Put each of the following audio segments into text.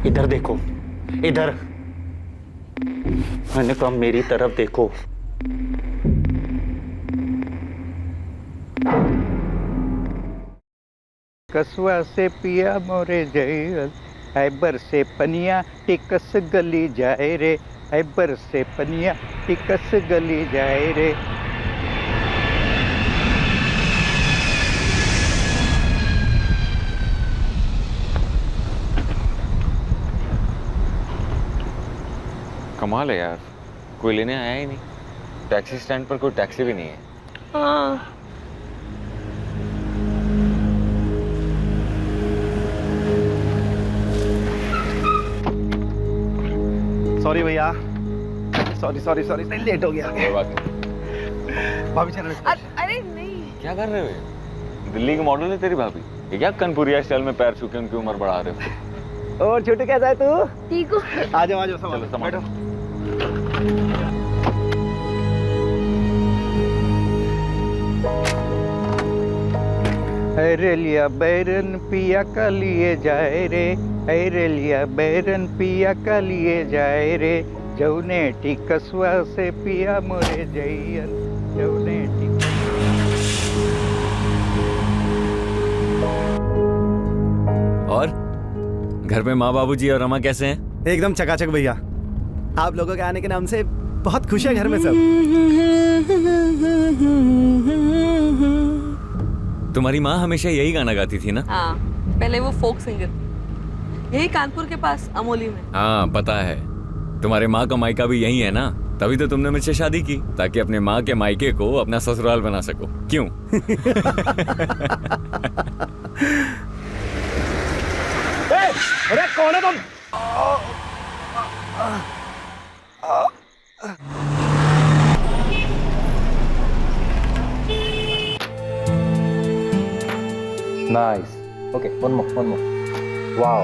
इधर देखो, इधर। मैंने कहा मेरी तरफ देखो। कसवा से पिया मोरे जय, ऐबर से पनिया टिकस गली जाए रे, ऐबर से पनिया टिकस गली जाए रे। कमाल है यार, कोई लेने आया ही नहीं। टैक्सी स्टैंड पर कोई टैक्सी भी नहीं है। हाँ। सॉरी भैया, सॉरी सॉरी सॉरी, लेट हो गया। कोई बात नहीं। भाभी चल रहे। अरे नहीं, क्या कर रहे हो ये? दिल्ली की मॉडल है तेरी भाभी। ये क्या कनपुरिया स्टाइल में पैर छू के उनकी उम्र बढ़ा रहे हो? और छोटू कैसा है तू? ठीक हो? आ जाओ चलो संभालो। अरे लिया बैरन पिया का लिए जाए रे, अरे लिया बैरन पिया का लिए जाए रे, जौने टिकसवा से पिया मोरे जैयन, जौने और घर पे माँ बाबूजी और रमा कैसे हैं? एकदम चकाचक भैया। आप लोगों के आने के नाम से बहुत खुश है घर में सब। तुम्हारी माँ हमेशा यही गाना गाती थी ना? हाँ, पहले वो फोक सिंगर, यही कानपुर के पास अमोली में। हाँ पता है। तुम्हारे माँ का मायका भी यही है ना, तभी तो तुमने मुझसे शादी की, ताकि अपने माँ के मायके को अपना ससुराल बना सको। क्यों? अरे कौन है तुम? Nice. Okay, one more. Wow.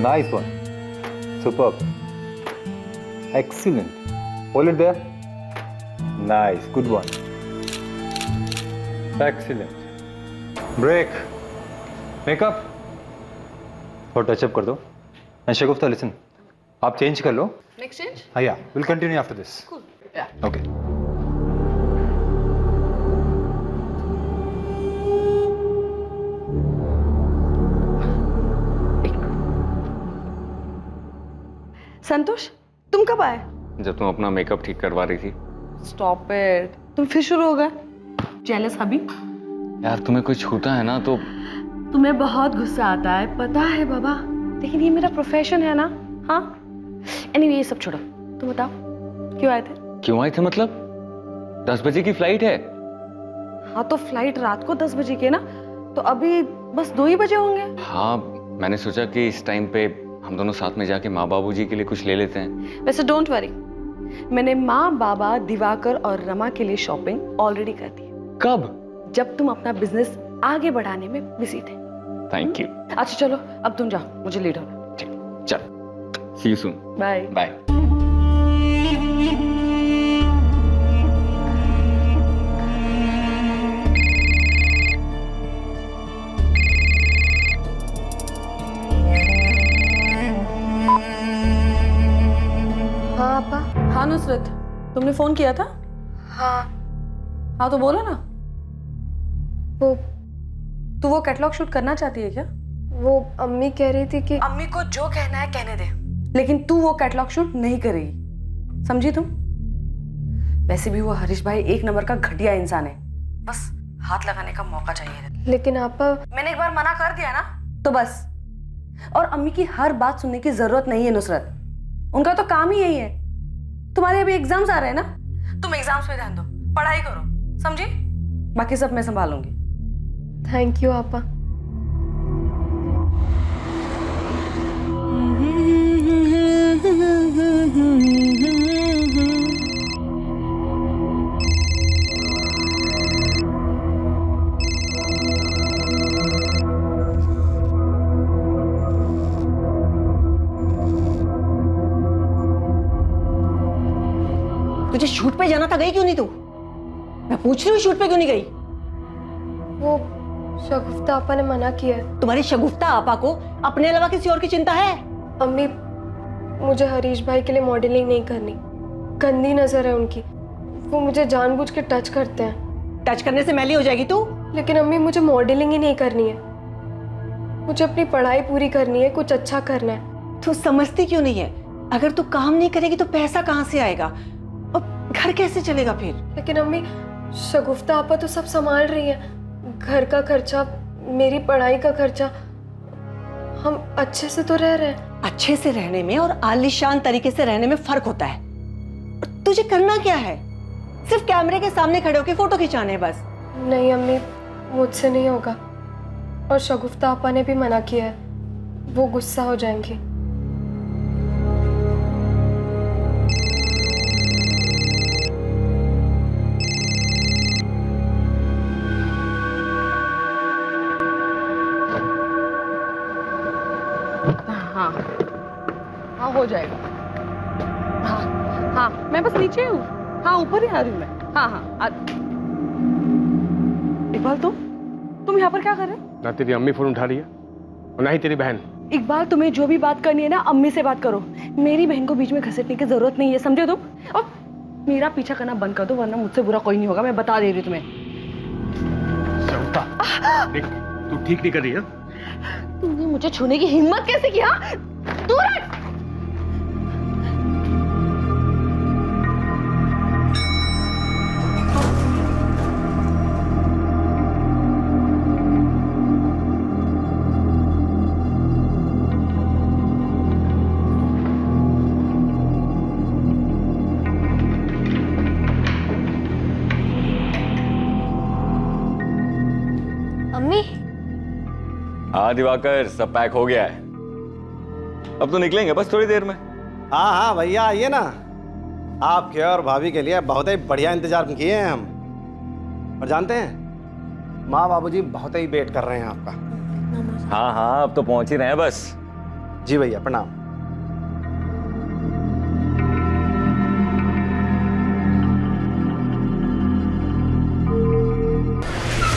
Nice one. Superb. Excellent. Hold it there. Nice. Good one. Excellent. Break. Makeup. और टचअप कर दो. And Shagufta, listen. आप चेंज कर लो. Next change? हाँ, yeah. We'll continue after this. Cool. Yeah. Okay. Santosh, तुम कब आए? जब तुम अपना मेकअप ठीक करवा रही थी। स्टॉप इट, तुम फिर शुरू हो गए। जेलस हबी? यार तुम्हें कोई छूता है ना तो तुम्हें बहुत गुस्सा आता है, पता है बाबा, लेकिन ये मेरा प्रोफेशन है ना। हाँ, एनीवे ये सब छोड़ो, तुम बताओ क्यों आए थे? क्यों आए थे मतलब? 10 बजे की फ्लाइट है। हाँ तो फ्लाइट रात को 10 बजे की है ना, तो अभी बस 2 ही बजे होंगे। हाँ, मैंने सोचा कि इस टाइम पे हम दोनों साथ में जाके माँ बाबूजी के लिए कुछ ले लेते हैं। वैसे डोंट वरी, मैंने माँ बाबा दिवाकर और रमा के लिए शॉपिंग ऑलरेडी कर दी। कब? जब तुम अपना बिजनेस आगे बढ़ाने में बिजी थे। Thank you. अच्छा चलो अब तुम जाओ, मुझे लेट होना। ठीक, चल। See you soon. Bye bye. हाँ पापा। हाँ नुसरत, तुमने फोन किया था? हाँ। हाँ तो बोलो ना। वो तू वो कैटलॉग शूट करना चाहती है क्या? वो अम्मी कह रही थी कि अम्मी को जो कहना है कहने दे, लेकिन तू वो कैटलॉग शूट नहीं करेगी, समझी तुम? वैसे भी वो हरीश भाई एक नंबर का घटिया इंसान है, बस हाथ लगाने का मौका चाहिए। लेकिन आपा, मैंने एक बार मना कर दिया ना तो बस। और अम्मी की हर बात सुनने की जरूरत नहीं है नुसरत, उनका तो काम ही यही है। तुम्हारे अभी एग्जाम्स आ रहे हैं ना, तुम एग्जाम्स पे ध्यान दो, पढ़ाई करो, समझी? बाकी सब मैं संभालूंगी। थैंक यू आपा। तुझे शूट पे जाना था, गई क्यों नहीं तू? मैं पूछ रही हूँ शूट पे क्यों नहीं गई? वो शगुफ्ता आपा ने मना किया है। तुम्हारी शगुफ्ता आपा को अपने अलावा किसी और की चिंता है? अम्मी, मुझे हरीश भाई के लिए मॉडलिंग नहीं करनी। गंदी नजर है उनकी, वो मुझे जानबूझ के टच करते हैं। टच करने से मैली हो जाएगी तू। लेकिन अम्मी, मुझे मॉडलिंग ही नहीं करनी है। मुझे अपनी पढ़ाई पूरी करनी है, कुछ अच्छा करना है। तू समझती क्यों नहीं है? अगर तू काम नहीं करेगी तो पैसा कहाँ से आएगा और घर कैसे चलेगा फिर? लेकिन अम्मी, शगुफ्ता आपा तो सब संभाल रही है, घर का खर्चा, मेरी पढ़ाई का खर्चा। हम अच्छे से तो रह रहे हैं। अच्छे से रहने में और आलीशान तरीके से रहने में फर्क होता है। और तुझे करना क्या है? सिर्फ कैमरे के सामने खड़े होकर फोटो खिंचाने हैं बस। नहीं अम्मी, मुझसे नहीं होगा। और शगुफ्ता आपा ने भी मना किया है, वो गुस्सा हो जाएंगी। हाँ हाँ, हो जाएगा। हाँ हाँ, मैं बस नीचे हूँ। हाँ, ऊपर ही आ रही हूँ मैं। हाँ हाँ। इकबाल, तुम यहाँ पर क्या कर रहे हो? ना तेरी अम्मी फोन उठा रही है और ना ही तेरी बहन। इकबाल, तुम्हें जो भी बात करनी है ना, अम्मी से बात करो। मेरी बहन को बीच में घसीटने की जरूरत नहीं है, समझे तुम? और मेरा पीछा करना बंद कर दो, वरना मुझसे बुरा कोई नहीं होगा, मैं बता दे रही हूँ तुम्हें। देख, तू ठीक नहीं कर रही है। तुमने मुझे छूने की हिम्मत कैसे किया? दूर हट! अम्मी, हाँ दिवाकर, सब पैक हो गया है। अब तो निकलेंगे बस थोड़ी देर में। हाँ हाँ भैया, आइए ना। आपके और भाभी के लिए बहुत ही बढ़िया इंतजार किए हैं हम। और जानते हैं, माँ बाबूजी बहुत ही वेट कर रहे हैं आपका। हाँ हाँ, अब तो पहुंच ही रहे हैं बस। जी भैया, प्रणाम।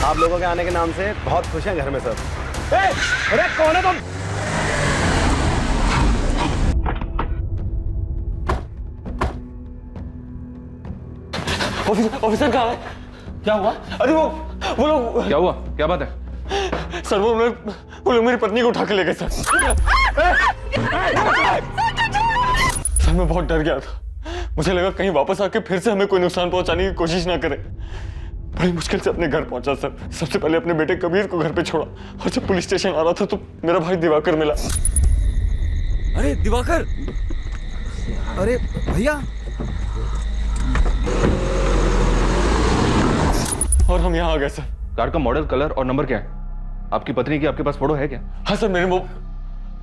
आप लोगों के आने के नाम से बहुत खुश हैं घर में सब। अरे कौन है तुम? ऑफिसर कहाँ है? क्या हुआ? अरे वो लोग। क्या हुआ? क्या बात है? सर वो लोग मेरी पत्नी को उठा के ले गए सर। सर मैं बहुत डर गया था, मुझे लगा कहीं वापस आके फिर से हमें कोई नुकसान पहुंचाने की कोशिश ना करे। बड़ी मुश्किल से अपने घर पहुंचा सर। सबसे पहले अपने बेटे कबीर को घर पे छोड़ा, और जब पुलिस स्टेशन आ रहा था तो मेरा भाई दिवाकर मिला। अरे दिवाकर! अरे भैया, और हम यहाँ आ गए सर। कार का मॉडल, कलर और नंबर क्या है? आपकी पत्नी की आपके पास फोटो है क्या? हाँ सर, मेरे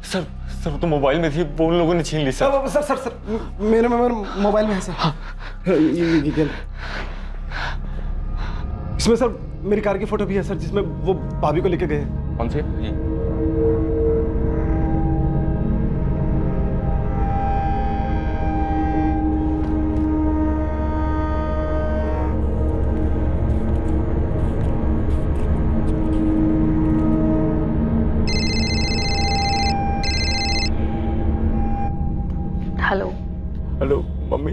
सर तो मोबाइल में थी, वो उन लोगों ने छीन ली सर। सर मेरे मोबाइल में है सर। हाँ। ये इसमें सर मेरी कार की फोटो भी है सर, जिसमें वो भाभी को लेके गए हैं। कौन से? हेलो। हेलो मम्मी,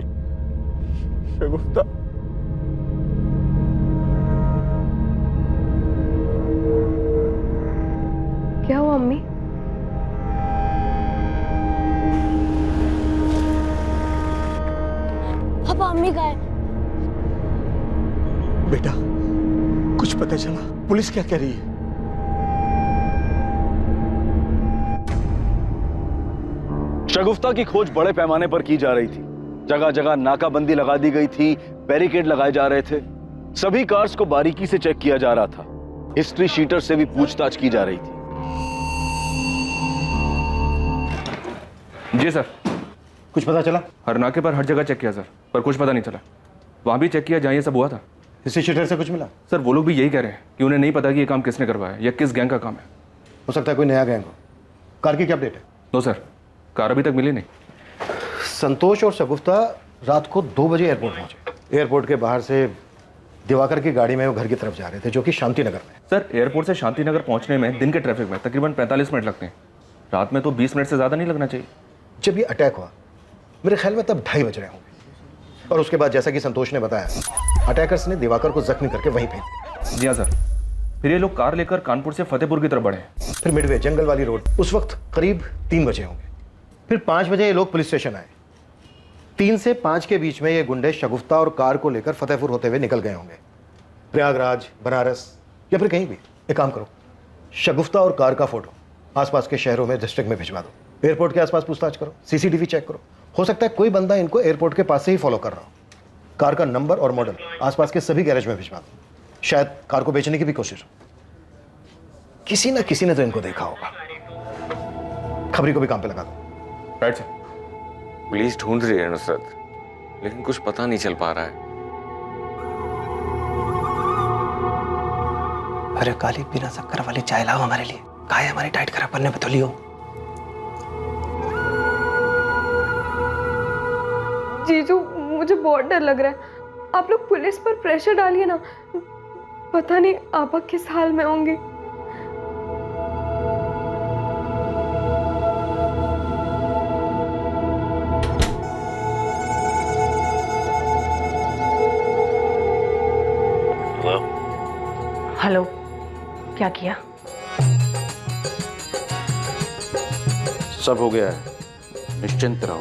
शगुफ्ता। क्या हुआ अम्मी? पापा, अम्मी कहाँ है? बेटा, कुछ पता चला? पुलिस क्या कह रही है? शगुफ्ता की खोज बड़े पैमाने पर की जा रही थी। जगह जगह नाकाबंदी लगा दी गई थी, बैरिकेड लगाए जा रहे थे, सभी कार्स को बारीकी से चेक किया जा रहा था, हिस्ट्री शीटर से भी पूछताछ की जा रही थी। जी सर। कुछ पता चला? हर नाके पर हर जगह चेक किया सर, पर कुछ पता नहीं चला। वहां भी चेक किया जहां ये सब हुआ था। हिस्ट्री शीटर से कुछ मिला? सर वो लोग भी यही कह रहे हैं कि उन्हें नहीं पता कि ये काम किसने करवाया या किस गैंग का काम है। हो सकता है कोई नया गैंग हो। कार की क्या अपडेट है? नो सर, कार अभी तक मिली नहीं। संतोष और शगुफ्ता रात को 2 बजे एयरपोर्ट पहुंचे। एयरपोर्ट के बाहर से दिवाकर की गाड़ी में वो घर की तरफ जा रहे थे, जो कि शांति नगर में। सर एयरपोर्ट से शांति नगर पहुंचने में दिन के ट्रैफिक में तकरीबन 45 मिनट लगते हैं। रात में तो 20 मिनट से ज़्यादा नहीं लगना चाहिए। जब ये अटैक हुआ मेरे ख्याल में तब 2:30 बज रहे होंगे, और उसके बाद जैसा कि संतोष ने बताया अटैकर्स ने दिवाकर को जख्मी करके वहीं फेंक दिया। जी हाँ सर। फिर ये लोग कार लेकर कानपुर से फतेहपुर की तरफ बढ़े। फिर मिडवे जंगल वाली रोड, उस वक्त करीब 3 बजे होंगे। फिर 5 बजे ये लोग पुलिस स्टेशन आए। 3 से 5 के बीच में ये गुंडे शगुफ्ता और कार को लेकर फतेहपुर होते हुए निकल गए होंगे, प्रयागराज, बनारस या फिर कहीं भी। एक काम करो, शगुफ्ता और कार का फोटो आसपास के शहरों में, डिस्ट्रिक्ट में भिजवा दो। एयरपोर्ट के आसपास पूछताछ करो, सीसीटीवी चेक करो। हो सकता है कोई बंदा इनको एयरपोर्ट के पास से ही फॉलो कर रहा हो। कार का नंबर और मॉडल आसपास के सभी गैरेज में भिजवा दो। शायद कार को बेचने की भी कोशिश हो। किसी ना किसी ने तो इनको देखा होगा। खबरी को भी काम पे लगा दो। Right sir. पुलिस ढूंढ रही है नुसरत, लेकिन कुछ पता नहीं चल पा रहा है। अरे काली, बिना शक्कर वाली चाय लाओ हमारे लिए। काहे हमारी डाइट खराब करने में तुली हो। जीजू मुझे बहुत डर लग रहा है। आप लोग पुलिस पर प्रेशर डालिए ना, पता नहीं आपा किस हाल में होंगे। हेलो, क्या किया? सब हो गया है, निश्चिंत रहो।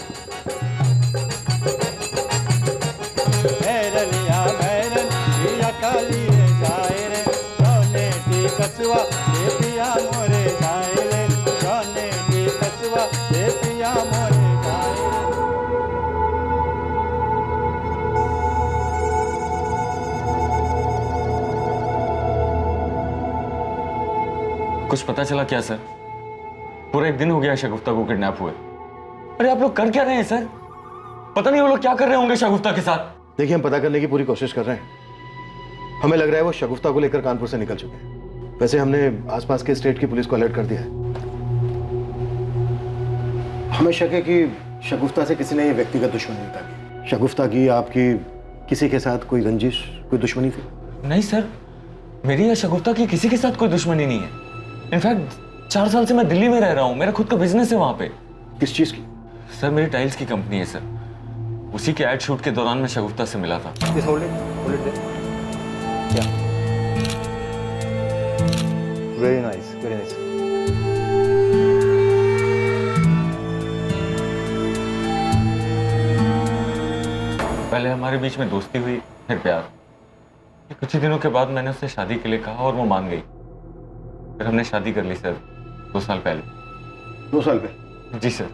कुछ पता चला क्या सर? पूरा 1 दिन हो गया शगुफ्ता को किडनैप हुए। अरे आप लोग कर क्या रहे हैं सर? पता नहीं वो लोग क्या कर रहे होंगे शगुफ्ता के साथ। देखिए, हम पता करने की पूरी कोशिश कर रहे हैं। हमें लग रहा है वो शगुफ्ता को लेकर कानपुर से निकल चुके हैं। वैसे हमने आसपास के स्टेट की पुलिस को अलर्ट कर दिया है। हमें शक है कि शगुफ्ता से किसी ने ये व्यक्तिगत दुश्मनी निकाली है। शगुफ्ता की, आपकी, किसी के साथ कोई रंजिश, कोई दुश्मनी थी? नहीं सर, मेरी या शगुफ्ता की किसी के साथ कोई दुश्मनी नहीं है। इनफैक्ट 4 साल से मैं दिल्ली में रह रहा हूँ। मेरा खुद का बिजनेस है वहां पे। किस चीज की? सर मेरी टाइल्स की कंपनी है सर। उसी के एड शूट के दौरान मैं शगुफ्ता से मिला था। Very nice, very nice. पहले हमारे बीच में दोस्ती हुई, फिर प्यार। कुछ ही दिनों के बाद मैंने उससे शादी के लिए कहा और वो मान गई। फिर हमने शादी कर ली सर 2 साल पहले। 2 साल पहले? जी सर।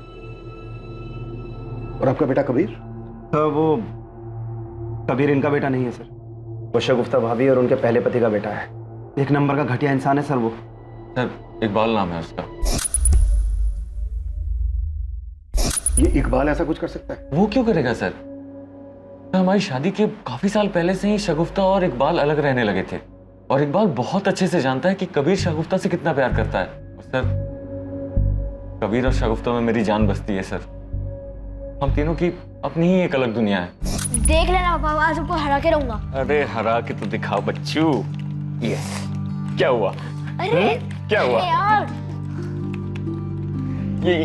और आपका बेटा कबीर? तो वो कबीर इनका बेटा नहीं है सर। वो शगुफ्ता भाभी और उनके पहले पति का बेटा है। 1 नंबर का घटिया इंसान है सर वो। सर इकबाल नाम है उसका। ये इकबाल ऐसा कुछ कर सकता है? वो क्यों करेगा सर? तो हमारी शादी के काफी साल पहले से ही शगुफ्ता और इकबाल अलग रहने लगे थे, और इकबाल बहुत अच्छे से जानता है कि कबीर शगुफ्ता से कितना प्यार करता है। और सर कबीर और शगुफ्ता में मेरी जान बसती है सर। हम तीनों की अपनी ही एक अलग दुनिया है। देख लेना बाबा, आज आपको हरा के रहूंगा। अरे हरा के तो दिखाओ बच्चू। यस। क्या हुआ? अरे क्या हुआ? अरे यार, ये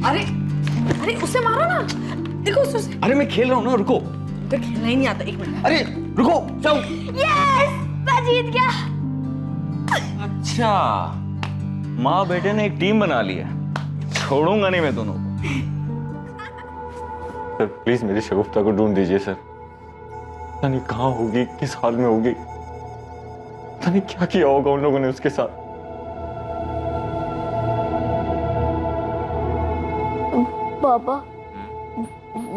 अरे अरे उसे मारो ना, देखो उसे। अरे मैं खेल रहा हूँ ना, रुको। तो खेलना ही नहीं आता। 1 मिनट। अरे रुको, जाओ। यस, मैं जीत गया। अच्छा, माँ बेटे ने एक टीम बना ली है। छोड़ूंगा नहीं मैं दोनों को। सर प्लीज मेरी शगुफ्ता को ढूंढ दीजिए सर। पता नहीं कहाँ होगी, किस हाल में होगी। पता नहीं क्या किया होगा उन लोगों ने उसके साथ। पापा,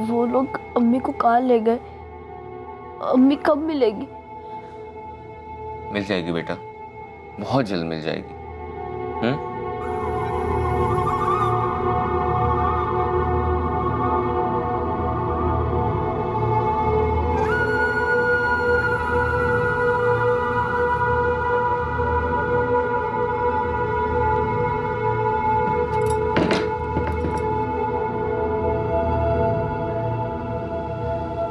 वो लोग अम्मी को कहाँ ले गए? अम्मी कब मिलेगी? मिल जाएगी बेटा, बहुत जल्द मिल जाएगी।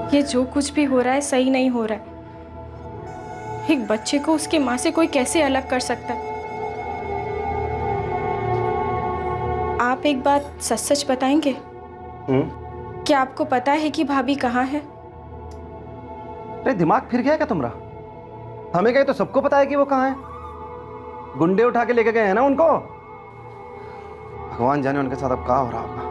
ये जो कुछ भी हो रहा है सही नहीं हो रहा है। एक बच्चे को उसकी माँ से कोई कैसे अलग कर सकता है? आप एक बात सच सच बताएंगे? क्या आपको पता है कि भाभी कहाँ है? अरे दिमाग फिर गया क्या तुम्हारा? हमें कहे तो सबको पता है कि वो कहाँ है। गुंडे उठा के लेके गए हैं ना उनको। भगवान जाने उनके साथ अब क्या हो रहा होगा।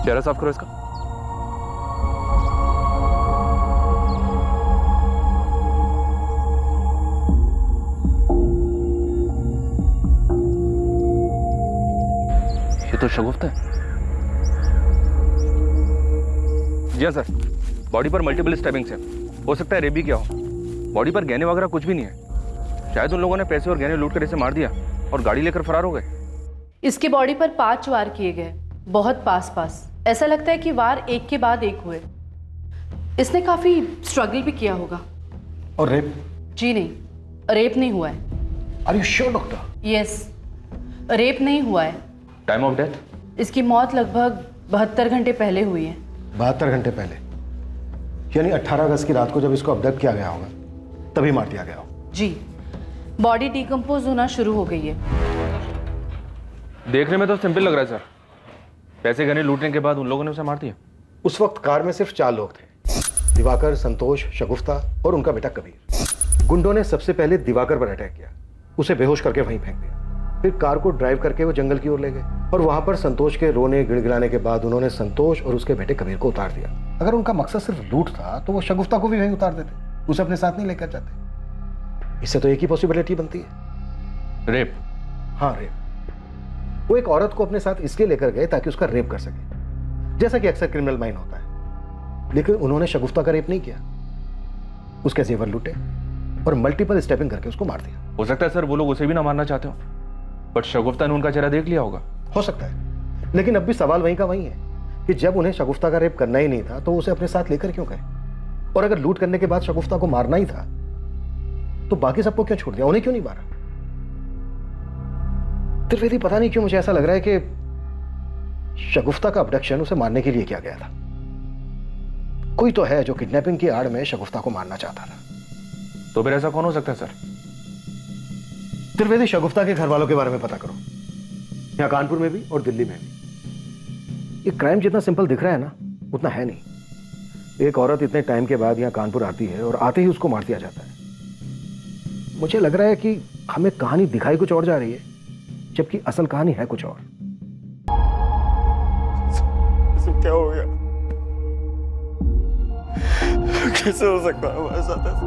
चेहरा साफ करो इसका। ये तो शगुफ्ता है। जी हाँ सर, बॉडी पर मल्टीपल स्टैबिंग्स है। हो सकता है रेप भी किया हो। बॉडी पर गहने वगैरह कुछ भी नहीं है। शायद उन लोगों ने पैसे और गहने लूट कर इसे मार दिया और गाड़ी लेकर फरार हो गए। इसकी बॉडी पर 5 वार किए गए, बहुत पास पास। ऐसा लगता है कि वार एक के बाद एक हुए। इसने काफी स्ट्रगल भी किया होगा। और रेप? जी नहीं, रेप नहीं हुआ है। Are you sure doctor? Yes, rape नहीं हुआ है। Time of death? इसकी मौत लगभग 72 घंटे पहले हुई है। 72 घंटे पहले? यानी 18 अगस्त की रात को जब इसको अबडक्ट किया गया होगा तभी मार दिया गया हो? जी, बॉडी डिकम्पोज होना शुरू हो गई है। देखने में तो सिंपल लग रहा है सर। पैसे गहने लूटने के बाद उन लोगों ने उसे मार दिया। उस वक्त कार में सिर्फ 4 लोग थे, दिवाकर, संतोष, शगुफ्ता और उनका बेटा कबीर। गुंडों ने सबसे पहले दिवाकर पर अटैक किया, उसे बेहोश करके वहीं फेंक दिया। फिर कार को ड्राइव करके वो जंगल की ओर ले गए और वहां पर संतोष के रोने गिड़गिड़ाने के बाद उन्होंने संतोष और उसके बेटे कबीर को उतार दिया। अगर उनका मकसद सिर्फ लूट था तो वो शगुफ्ता को भी वहीं उतार देते, उसे अपने साथ नहीं लेकर जाते। इससे तो एक ही पॉसिबिलिटी बनती है, रेप। हाँ, रेप। वो एक औरत को अपने साथ इसलिए लेकर गए ताकि उसका रेप कर सके, जैसा कि अक्सर क्रिमिनल माइंड होता है। लेकिन उन्होंने शगुफ्ता का रेप नहीं किया, उसके जेवर लूटे और मल्टीपल स्टेपिंग करके उसको मार दिया। हो सकता है सर वो लोग उसे भी ना मारना चाहते हो, बट शगुफ्ता ने उनका चेहरा देख लिया होगा। हो सकता है, लेकिन अब भी सवाल वहीं का वहीं है कि जब उन्हें शगुफ्ता का रेप करना ही नहीं था तो उसे अपने साथ लेकर क्यों गए? और अगर लूट करने के बाद शगुफ्ता को मारना ही था तो बाकी सबको क्यों छोड़ दिया, उन्हें क्यों नहीं मारा? त्रिवेदी, पता नहीं क्यों मुझे ऐसा लग रहा है कि शगुफ्ता का अबडक्शन उसे मारने के लिए किया गया था। कोई तो है जो किडनैपिंग की आड़ में शगुफ्ता को मारना चाहता था। तो फिर ऐसा कौन हो सकता है सर? त्रिवेदी, शगुफ्ता के घर वालों के बारे में पता करो, यहाँ कानपुर में भी और दिल्ली में भी। ये क्राइम जितना सिंपल दिख रहा है ना, उतना है नहीं। एक औरत इतने टाइम के बाद यहाँ कानपुर आती है और आते ही उसको मार दिया जाता है। मुझे लग रहा है कि हमें कहानी दिखाई कुछ और जा रही है, जबकि असल कहानी है कुछ और। क्या हो गया? कैसे हो सकता है हमारे साथ ऐसा?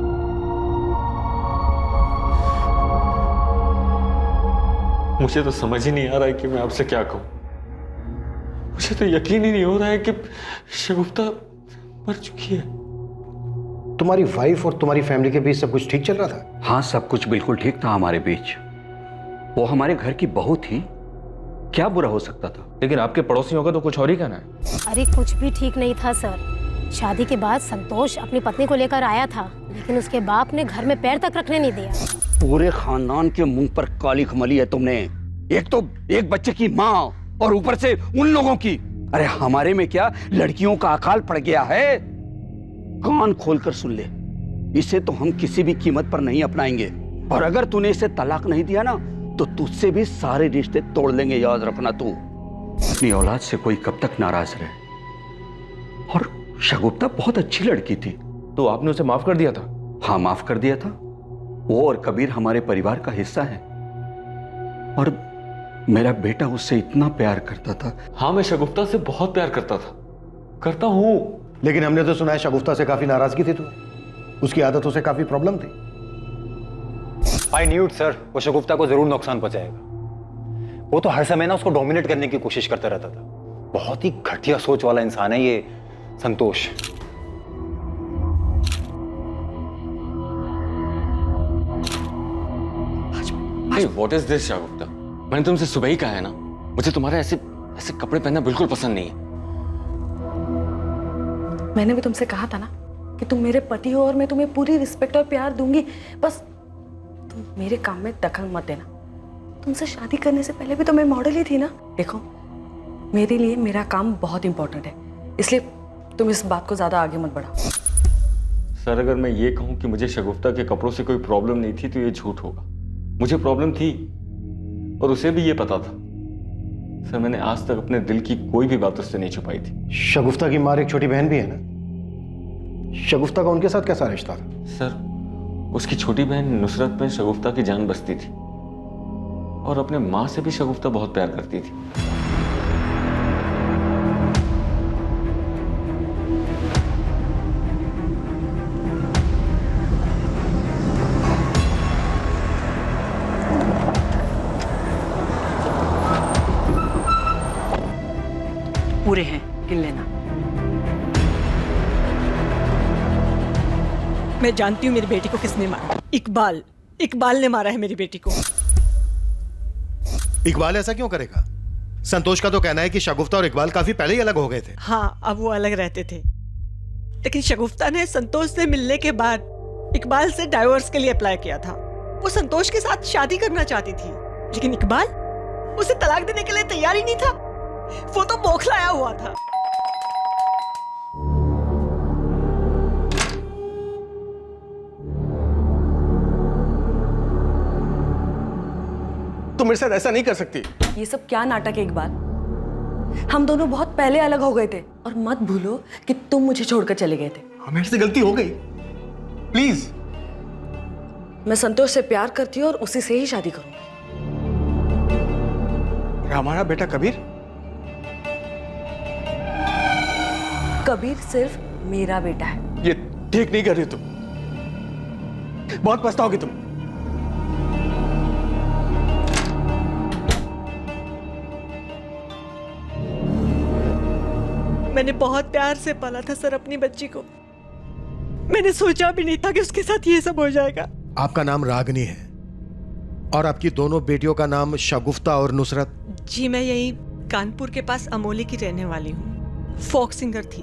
मुझे तो समझ ही नहीं आ रहा है कि मैं आपसे क्या कहूं। मुझे तो यकीन ही नहीं हो रहा है कि शगुफ्ता मर चुकी है। तुम्हारी वाइफ और तुम्हारी फैमिली के बीच सब कुछ ठीक चल रहा था? हाँ, सब कुछ बिल्कुल ठीक था हमारे बीच। वो हमारे घर की बहू थी, क्या बुरा हो सकता था? लेकिन आपके पड़ोसियों का तो कुछ और ही कहना है। अरे कुछ भी ठीक नहीं था सर। शादी के बाद संतोष अपनी पत्नी को लेकर आया था, लेकिन उसके बाप ने घर में पैर तक रखने नहीं दिया। पूरे खानदान के मुंह पर काली खमली है तुमने। एक तो एक बच्चे की माँ और ऊपर से उन लोगों की। अरे हमारे में क्या लड़कियों का अकाल पड़ गया है? कान खोलकर सुन ले, इसे तो हम किसी भी कीमत पर नहीं अपनाएंगे। और अगर तूने इसे तलाक नहीं दिया ना तो तुझसे भी सारे रिश्ते तोड़ लेंगे, याद रखना। तू अपनी औलाद से कोई कब तक नाराज रहे। और शगुफ्ता बहुत अच्छी लड़की थी। तो आपने उसे माफ कर दिया था? हाँ, माफ कर दिया था। वो और कबीर हमारे परिवार का हिस्सा है और मेरा बेटा उससे इतना प्यार करता था। हाँ, मैं शगुफ्ता से बहुत प्यार करता था, करता हूँ। लेकिन हमने तो सुना है शगुफ्ता से काफी नाराजगी थी तुम्हें। उसकी आदतों से काफी प्रॉब्लम थी। आई न्यू इट सर, वो शगुफ्ता को जरूर नुकसान पहुंचाएगा। वो तो हर समय ना उसको डोमिनेट करने की कोशिश करता रहता था। बहुत ही घटिया सोच वाला इंसान है ये Santosh. What is this Shagufta? मैंने तुमसे सुबह ही कहा है ना, मुझे तुम्हारे ऐसे ऐसे कपड़े पहनना बिल्कुल पसंद नहीं है। मैंने भी तुमसे कहा था ना कि तुम मेरे पति हो और मैं तुम्हें पूरी रिस्पेक्ट और प्यार दूंगी, बस तुम मेरे काम में दखल मत देना। तुमसे शादी करने से पहले भी तो मैं मॉडल ही थी ना। देखो, मेरे लिए मेरा काम बहुत इंपॉर्टेंट है, इसलिए तुम इस बात को ज्यादा आगे मत बढ़ाओ। सर, अगर मैं ये कहूं कि मुझे शगुफ्ता के कपड़ों से कोई प्रॉब्लम नहीं थी तो ये झूठ होगा। मुझे प्रॉब्लम थी और उसे भी ये पता था। सर, मैंने आज तक अपने दिल की कोई भी बात उससे नहीं छुपाई थी। शगुफ्ता की माँ एक छोटी बहन भी है ना, शगुफ्ता का उनके साथ कैसा रिश्ता था? सर, उसकी छोटी बहन नुसरत में शगुफ्ता की जान बसती थी और अपने माँ से भी शगुफ्ता बहुत प्यार करती थी। पूरे हैं, गिन लेना। मैं जानती हूँ मेरी बेटी को किसने मारा। इकबाल ने मारा है मेरी बेटी को। इकबाल ऐसा क्यों करेगा? संतोष का तो कहना है कि शगुफ्ता और इकबाल काफी पहले ही अलग हो गए थे। हाँ, अब वो अलग रहते थे, लेकिन शगुफ्ता ने संतोष से मिलने के बाद इकबाल से डाइवोर्स के लिए अप्लाई किया था। वो संतोष के साथ शादी करना चाहती थी, लेकिन इकबाल उसे तलाक देने के लिए तैयार ही नहीं था। वो तो बौखलाया हुआ था। तुम मेरे साथ ऐसा नहीं कर सकती। ये सब क्या नाटक है इकबाल? हम दोनों बहुत पहले अलग हो गए थे और मत भूलो कि तुम मुझे छोड़कर चले गए थे। मेरे से गलती हो गई, प्लीज। मैं संतोष से प्यार करती हूँ और उसी से ही शादी करूंगी। हमारा बेटा कबीर? कबीर सिर्फ मेरा बेटा है। ये ठीक नहीं कर रही तुम, बहुत पछताओगी तुम। मैंने बहुत प्यार से पाला था सर अपनी बच्ची को। मैंने सोचा भी नहीं था कि उसके साथ ये सब हो जाएगा। आपका नाम रागनी है और आपकी दोनों बेटियों का नाम शगुफ्ता और नुसरत। जी, मैं यही कानपुर के पास अमोली की रहने वाली हूँ। फोक सिंगर थी,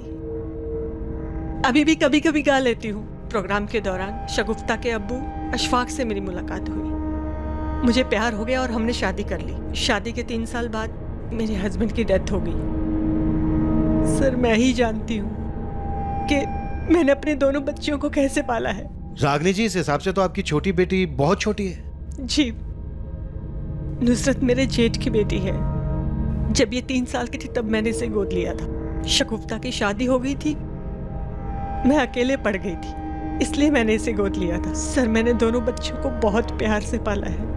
अभी भी कभी कभी गा लेती हूँ। प्रोग्राम के दौरान शगुफ्ता के अब्बू अशफाक से मेरी मुलाकात हुई। मुझे प्यार हो गया और हमने शादी कर ली। शादी के 3 साल बाद मेरे हस्बैंड की डेथ हो गई। सर, मैं ही जानती हूँ कि मैंने अपने दोनों बच्चियों को कैसे पाला है। रागनी जी, इस हिसाब से तो आपकी छोटी बेटी बहुत छोटी है। जी, नुसरत मेरे जेठ की बेटी है। जब ये 3 साल की थी तब मैंने इसे गोद लिया था। शगुफ्ता की शादी हो गई थी, मैं अकेले पड़ गई थी, इसलिए मैंने इसे गोद लिया था। सर, मैंने दोनों बच्चों को बहुत प्यार से पाला है।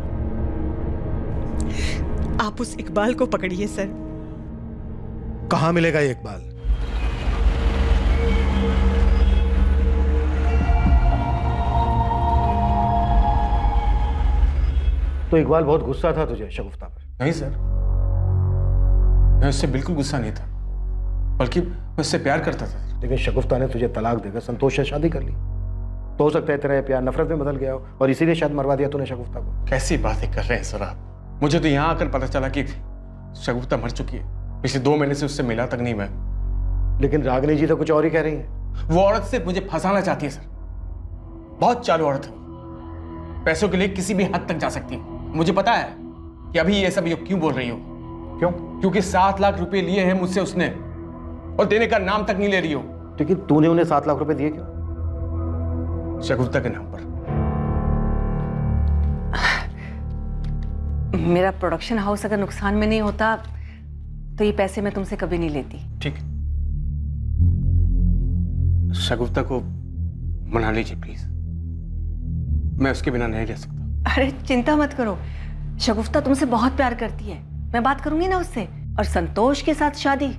आप उस इकबाल को पकड़िए सर। कहां मिलेगा ये इकबाल? तो इकबाल बहुत गुस्सा था तुझे शगुफ्ता पर? नहीं सर, मैं उससे बिल्कुल गुस्सा नहीं था, बल्कि मैं उससे प्यार करता था। लेकिन शगुफ्ता ने तुझे तलाक देकर संतोष से शादी कर ली, तो हो सकता है तेरा ये प्यार नफरत में बदल गया हो और इसीलिए शायद मरवा दिया तूने शगुफ्ता को। कैसी बातें कर रहे हैं सर आप? मुझे तो यहाँ आकर पता चला कि शगुफ्ता मर चुकी है। पिछले 2 महीने से उससे मिला तक नहीं मैं। लेकिन रागनी जी तो कुछ और ही कह रही है। वो औरत सिर्फ मुझे फंसाना चाहती है सर। बहुत चालू औरत है, पैसों के लिए किसी भी हद तक जा सकती है। मुझे पता है कि अभी ये सब क्यों बोल रही हो। क्यों? क्योंकि 7 लाख रुपए लिए हैं मुझसे उसने और देने का नाम तक नहीं ले रही हो। लेकिन तूने उन्हें 7 लाख रुपए दिए क्यों? शगुफ्ता के नाम पर। मेरा प्रोडक्शन हाउस अगर नुकसान में नहीं होता तो ये पैसे मैं तुमसे कभी नहीं लेती। ठीक, शगुफ्ता को मना लीजिए प्लीज, मैं उसके बिना नहीं रह सकता। अरे चिंता मत करो, शगुफ्ता तुमसे बहुत प्यार करती है। मैं बात करूंगी ना उससे, और संतोष के साथ शादी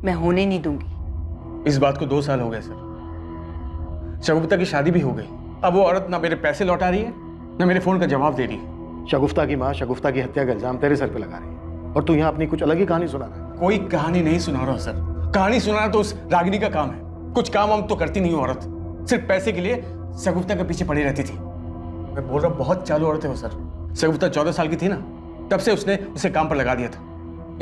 मैं होने नहीं दूंगी। इस बात को 2 साल हो गए सर। शगुफ्ता की शादी भी हो गई। अब वो औरत ना मेरे पैसे लौटा रही है ना मेरे फोन का जवाब दे रही है। शगुफ्ता की माँ शगुफ्ता की हत्या का इल्जाम तेरे सर पे लगा रही है और तू यहाँ अपनी कुछ अलग ही कहानी सुना रहा है। कोई कहानी नहीं सुना रहा सर, कहानी सुनाना तो उस रागिनी का काम है। कुछ काम हम तो करती नहीं हो औरत, सिर्फ पैसे के लिए शगुफ्ता के पीछे पड़ी रहती थी। मैं बोल रहा हूँ बहुत चालू औरत है वो सर। शगुफ्ता 14 साल की थी ना, तब से उसने उसे काम पर लगा दिया था।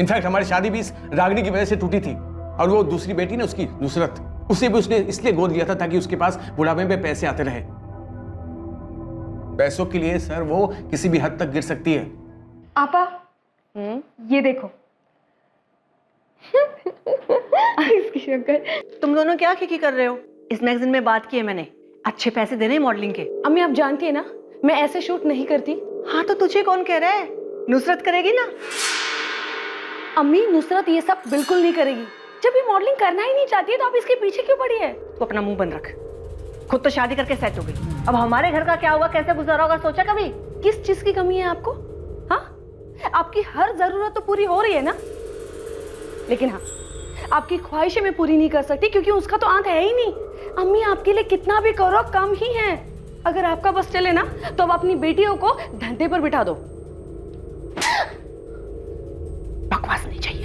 इनफैक्ट हमारी शादी भी इस रागिनी की वजह से टूटी थी। और वो दूसरी बेटी ना उसकी, नुसरत, उसे भी उसने इसलिए गोद लिया था ताकि उसके पास बुढ़ापे में पैसे आते रहे। पैसों के लिए सर वो किसी भी हद तक गिर सकती है। आपा ये देखो इसकी शक्ल। तुम दोनों क्या खिकी कर रहे हो? इस मैगजीन में बात की है मैंने, अच्छे पैसे दे रहे हैं मॉडलिंग के। अम्मी आप जानती है ना मैं ऐसे शूट नहीं करती। हाँ तो तुझे कौन कह रहा है? नुसरत करेगी ना। अम्मी नुसरत ये सब बिल्कुल नहीं करेगी। जब ये मॉडलिंग करना ही नहीं चाहती है तो आप इसके पीछे क्यों पड़ी है? तू अपना मुंह बंद रख। खुद तो शादी करके सेट हो गई, अब हमारे घर का क्या होगा, कैसे गुजारा होगा, सोचा कभी? किस चीज की कमी है आपको? हाँ, आपकी हर जरूरत तो पूरी हो रही है ना, लेकिन हाँ आपकी ख्वाहिशें मैं पूरी नहीं कर सकती क्योंकि उसका तो आंख है ही नहीं। अम्मी आपके लिए कितना भी करो कम ही है। अगर आपका बस चले ना तो अब अपनी बेटियों को धंधे पर बिठा दो। बकवास नहीं चाहिए।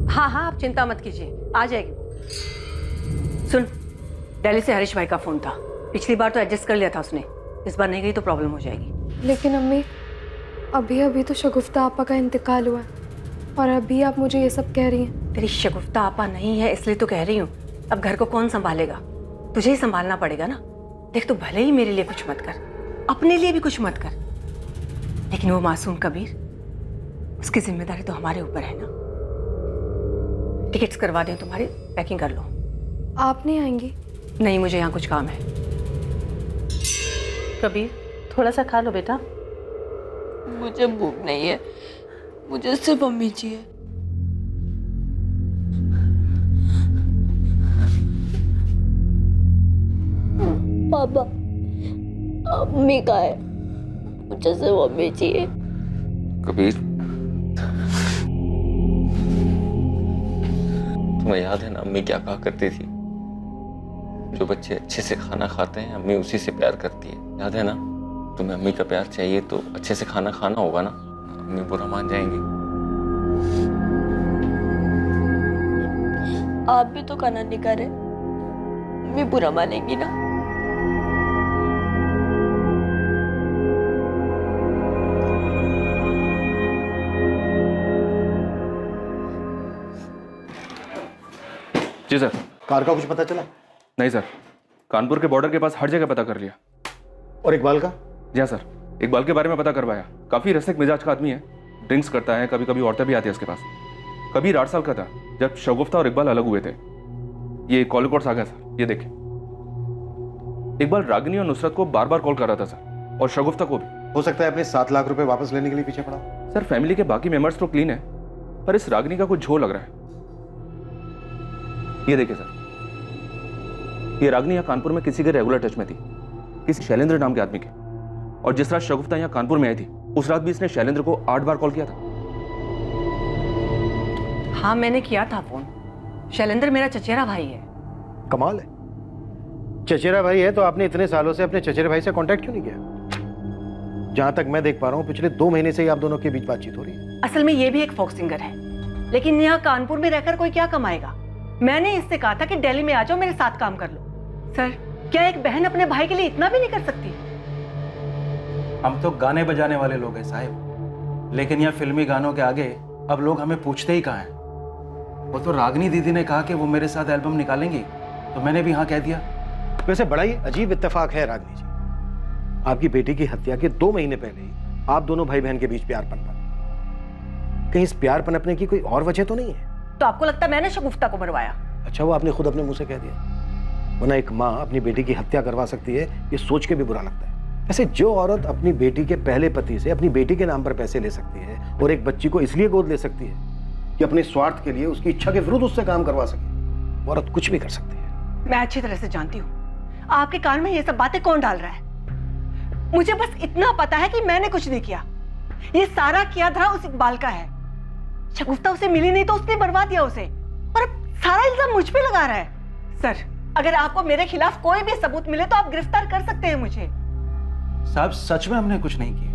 हाँ हाँ आप चिंता मत कीजिए, आ जाएगी। सुन, दिल्ली से हरीश भाई का फोन था। पिछली बार तो एडजस्ट कर लिया था उसने, इस बार नहीं गई तो प्रॉब्लम हो जाएगी। लेकिन अम्मी अभी अभी तो शगुफ्ता आपा का इंतकाल हुआ है और अभी आप मुझे ये सब कह रही हैं। तेरी शगुफ्ता आपा नहीं है इसलिए तो कह रही हूँ। अब घर को कौन संभालेगा? तुझे ही संभालना पड़ेगा ना। देख तू भले ही मेरे लिए कुछ मत कर, अपने लिए भी कुछ मत कर, लेकिन वो मासूम कबीर, उसकी जिम्मेदारी तो हमारे ऊपर है ना। टिकट्स करवा दें तुम्हारी, पैकिंग कर लो। आप नहीं आएंगी? नहीं, मुझे यहाँ कुछ काम है। कबीर थोड़ा सा खा लो बेटा। मुझे भूख नहीं है, मुझे सिर्फ अम्मी चाहिए। पापा अम्मी का है, मुझे सिर्फ अम्मी चाहिए। कबीर तुम्हें याद है ना अम्मी क्या कहा करती थी? जो बच्चे अच्छे से खाना खाते हैं अम्मी उसी से प्यार करती है। याद है ना? तुम्हें अम्मी का प्यार चाहिए तो अच्छे से खाना खाना होगा ना, अम्मी बुरा मान जाएंगी। आप भी तो खाना नहीं खा रहे, अम्मी बुरा मानेंगी ना। जी सर। कार का कुछ पता चला? नहीं सर, कानपुर के बॉर्डर के पास हर जगह पता कर लिया। और इकबाल का? जी हाँ सर, इकबाल के बारे में पता करवाया। काफी रसिक मिजाज का आदमी है, ड्रिंक्स करता है, कभी कभी औरतें भी आती है उसके पास। कबीर 8 साल का था जब शगुफ्ता और इकबाल अलग हुए थे। ये कॉल रिकॉर्ड्स आ गए सर, ये देखिए। इकबाल रागिनी और नुसरत को बार बार कॉल कर रहा था सर, और शगुफ्ता को भी। हो सकता है अपने 7 लाख रुपए वापस लेने के लिए पीछे पड़ा। सर फैमिली के बाकी मेंबर्स तो क्लीन है, पर इस रागिनी का कुछ झोल लग रहा है। ये देखिए सर, ये रागिनी यहाँ कानपुर में किसी के रेगुलर टच में थी, किसी शैलेंद्र नाम के आदमी के। और जिस रात शगुफ्ता यहाँ कानपुर में आई थी उस रात भी इसने शैलेंद्र को 8 बार कॉल किया था। हाँ मैंने किया था फोन। शैलेंद्र मेरा चचेरा भाई है। कमाल है, चचेरा भाई है तो आपने इतने सालों से अपने चचेरे भाई से कांटेक्ट क्यों नहीं किया? जहां तक मैं देख पा रहा हूं पिछले 2 महीने से ही आप दोनों के बीच बातचीत हो रही है। असल में ये भी एक फोक सिंगर है, लेकिन यहाँ कानपुर में रहकर कोई क्या कमाएगा। मैंने इससे कहा था कि दिल्ली में आ जाओ, मेरे साथ काम कर लो। सर क्या एक बहन अपने भाई के लिए इतना भी नहीं कर सकती? हम तो गाने बजाने वाले लोग हैं साहिब, लेकिन यहाँ फिल्मी गानों के आगे अब लोग हमें पूछते ही कहाँ हैं। वो तो रागिनी दीदी ने कहा कि वो मेरे साथ एल्बम निकालेंगी, तो मैंने भी हाँ कह दिया। वैसे बड़ा ही अजीब इत्तेफाक है रागिनी जी, आपकी बेटी की हत्या के 2 महीने पहले ही आप दोनों भाई बहन के बीच प्यार पनपा। कहीं इस प्यार पनपने की कोई और वजह तो नहीं है? तो आपको लगता है मैंने शगुफ्ता को मरवाया? अच्छा, वो आपने खुद अपने मुंह से कह दिया। वरना एक माँ अपनी बेटी की हत्या करवा सकती है, ये सोच के भी बुरा लगता है। ऐसे जो औरत अपनी बेटी के पहले पति से अपनी बेटी के नाम पर पैसे ले सकती है और एक बच्ची को इसलिए गोद ले सकती है कि अपने स्वार्थ के लिए उसकी इच्छा के विरुद्ध उससे काम करवा सके, वो औरत कुछ भी कर सकती है। मैं अच्छी तरह से जानती हूँ आपके कान में ये सब बातें कौन डाल रहा है। मुझे बस इतना पता है कि मैंने कुछ नहीं किया। ये सारा किया धरा उस इकबाल का है। शगुफ्ता उसे मिली नहीं तो उसने बर्बाद दिया उसे, और अब सारा इल्जाम मुझ पे लगा रहा है। सर, अगर आपको मेरे खिलाफ कोई भी सबूत मिले तो आप गिरफ्तार कर सकते हैं मुझे। साहब सच में हमने कुछ नहीं किया।